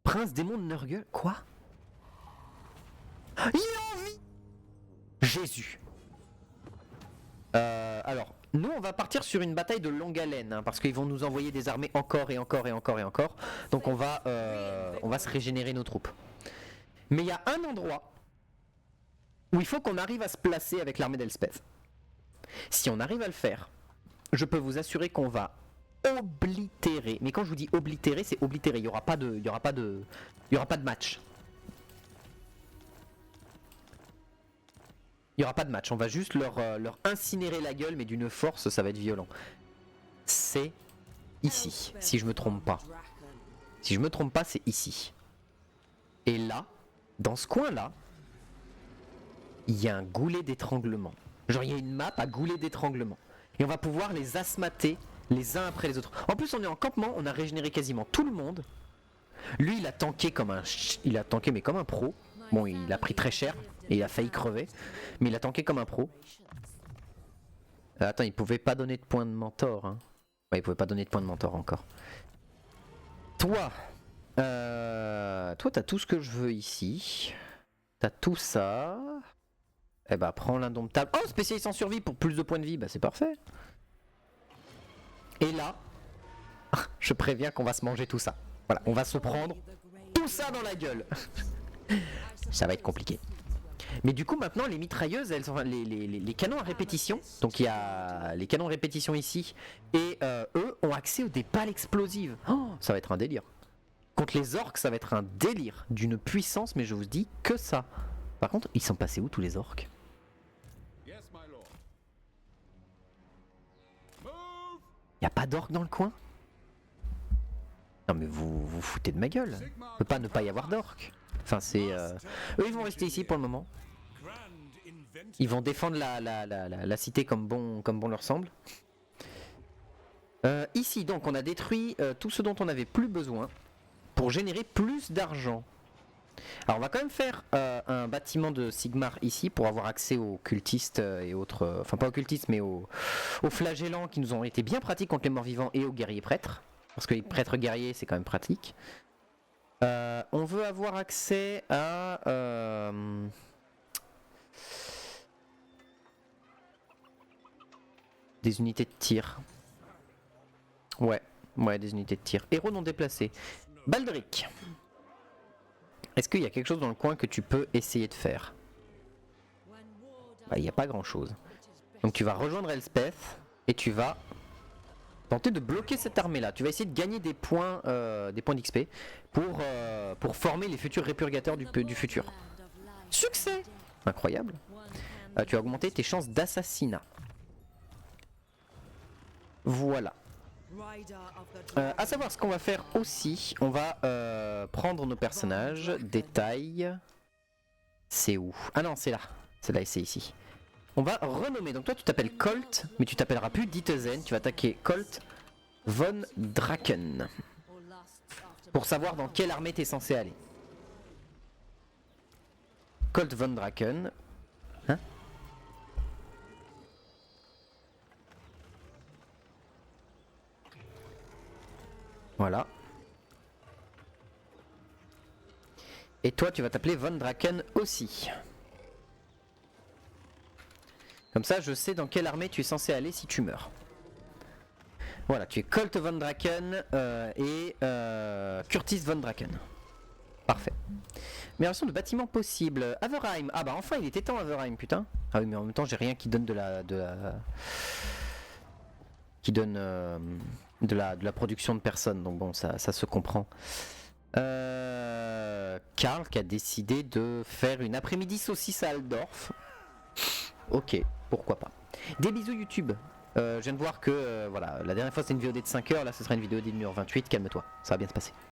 prince démon de Nurgle. Quoi? Il est en vie. Jésus. Alors, nous on va partir sur une bataille de longue haleine, hein, parce qu'ils vont nous envoyer des armées encore et encore et encore et encore. Donc on va se régénérer nos troupes. Mais il y a un endroit où il faut qu'on arrive à se placer avec l'armée d'Elspeth. Si on arrive à le faire, je peux vous assurer qu'on va oblitérer. Mais quand je vous dis oblitérer, c'est oblitérer. Il n'y aura pas de match. Il n'y aura pas de match, on va juste leur incinérer la gueule, mais d'une force, ça va être violent. C'est ici, si je me trompe pas. Si je me trompe pas, c'est ici. Et là, dans ce coin-là, il y a un goulet d'étranglement. Genre, il y a une map à goulet d'étranglement. Et on va pouvoir les asmater les uns après les autres. En plus, on est en campement, on a régénéré quasiment tout le monde. Lui, il a tanké mais comme un pro. Bon, il a pris très cher et il a failli crever, mais il a tanké comme un pro. Attends, il pouvait pas donner de points de mentor. Hein. Ouais, il pouvait pas donner de points de mentor encore. Toi, t'as tout ce que je veux ici. T'as tout ça. Eh bah, prends l'indomptable. Oh, spécialiste en survie pour plus de points de vie. Bah, c'est parfait. Et là, je préviens qu'on va se manger tout ça. Voilà, on va se prendre tout tout ça dans la gueule. Ça va être compliqué. Mais du coup maintenant les mitrailleuses, elles sont les canons à répétition. Donc il y a les canons à répétition ici. Et eux ont accès aux des balles explosives. Oh, ça va être un délire. Contre les orques ça va être un délire. D'une puissance, mais je vous dis que ça. Par contre ils sont passés où tous les orques? Y'a pas d'orques dans le coin? Non mais vous foutez de ma gueule. Il peut pas ne pas y avoir d'orques. Enfin c'est... Eux ils vont rester ici pour le moment. Ils vont défendre la cité comme bon leur semble. Ici donc on a détruit tout ce dont on n'avait plus besoin pour générer plus d'argent. Alors on va quand même faire un bâtiment de Sigmar ici pour avoir accès aux cultistes et autres... Enfin pas aux cultistes mais aux flagellants qui nous ont été bien pratiques contre les morts vivants et aux guerriers prêtres. Parce que les prêtres guerriers c'est quand même pratique. On veut avoir accès à... des unités de tir. Ouais, des unités de tir. Héros non déplacés. Baldric. Est-ce qu'il y a quelque chose dans le coin que tu peux essayer de faire? Bah, il n'y a pas grand chose. Donc tu vas rejoindre Elspeth et tu vas tenter de bloquer cette armée là. Tu vas essayer de gagner des points d'XP pour former les futurs répurgateurs du futur. Succès! Incroyable. Tu as augmenté tes chances d'assassinat. Voilà. À savoir ce qu'on va faire aussi, on va prendre nos personnages, détail. C'est où? Ah non, c'est là. C'est là et c'est ici. On va renommer. Donc toi tu t'appelles Colt, mais tu t'appelleras plus Ditezen. Tu vas attaquer Colt von Draken. Pour savoir dans quelle armée t'es censé aller. Colt von Draken. Hein? Voilà. Et toi tu vas t'appeler von Draken aussi. Comme ça je sais dans quelle armée tu es censé aller si tu meurs. Voilà, tu es Colt von Draken et Curtis von Draken. Parfait. Amélioration de bâtiments possibles. Averheim. Ah bah enfin il était temps Averheim, putain. Ah oui mais en même temps j'ai rien qui donne qui donne de la production de personnes. Donc bon ça se comprend. Karl qui a décidé de faire une après-midi saucisse à Altdorf. Ok, pourquoi pas. Des bisous YouTube. Je viens de voir que voilà, la dernière fois c'était une VOD de 5 heures, là ce sera une vidéo d'1h28, calme-toi, ça va bien se passer.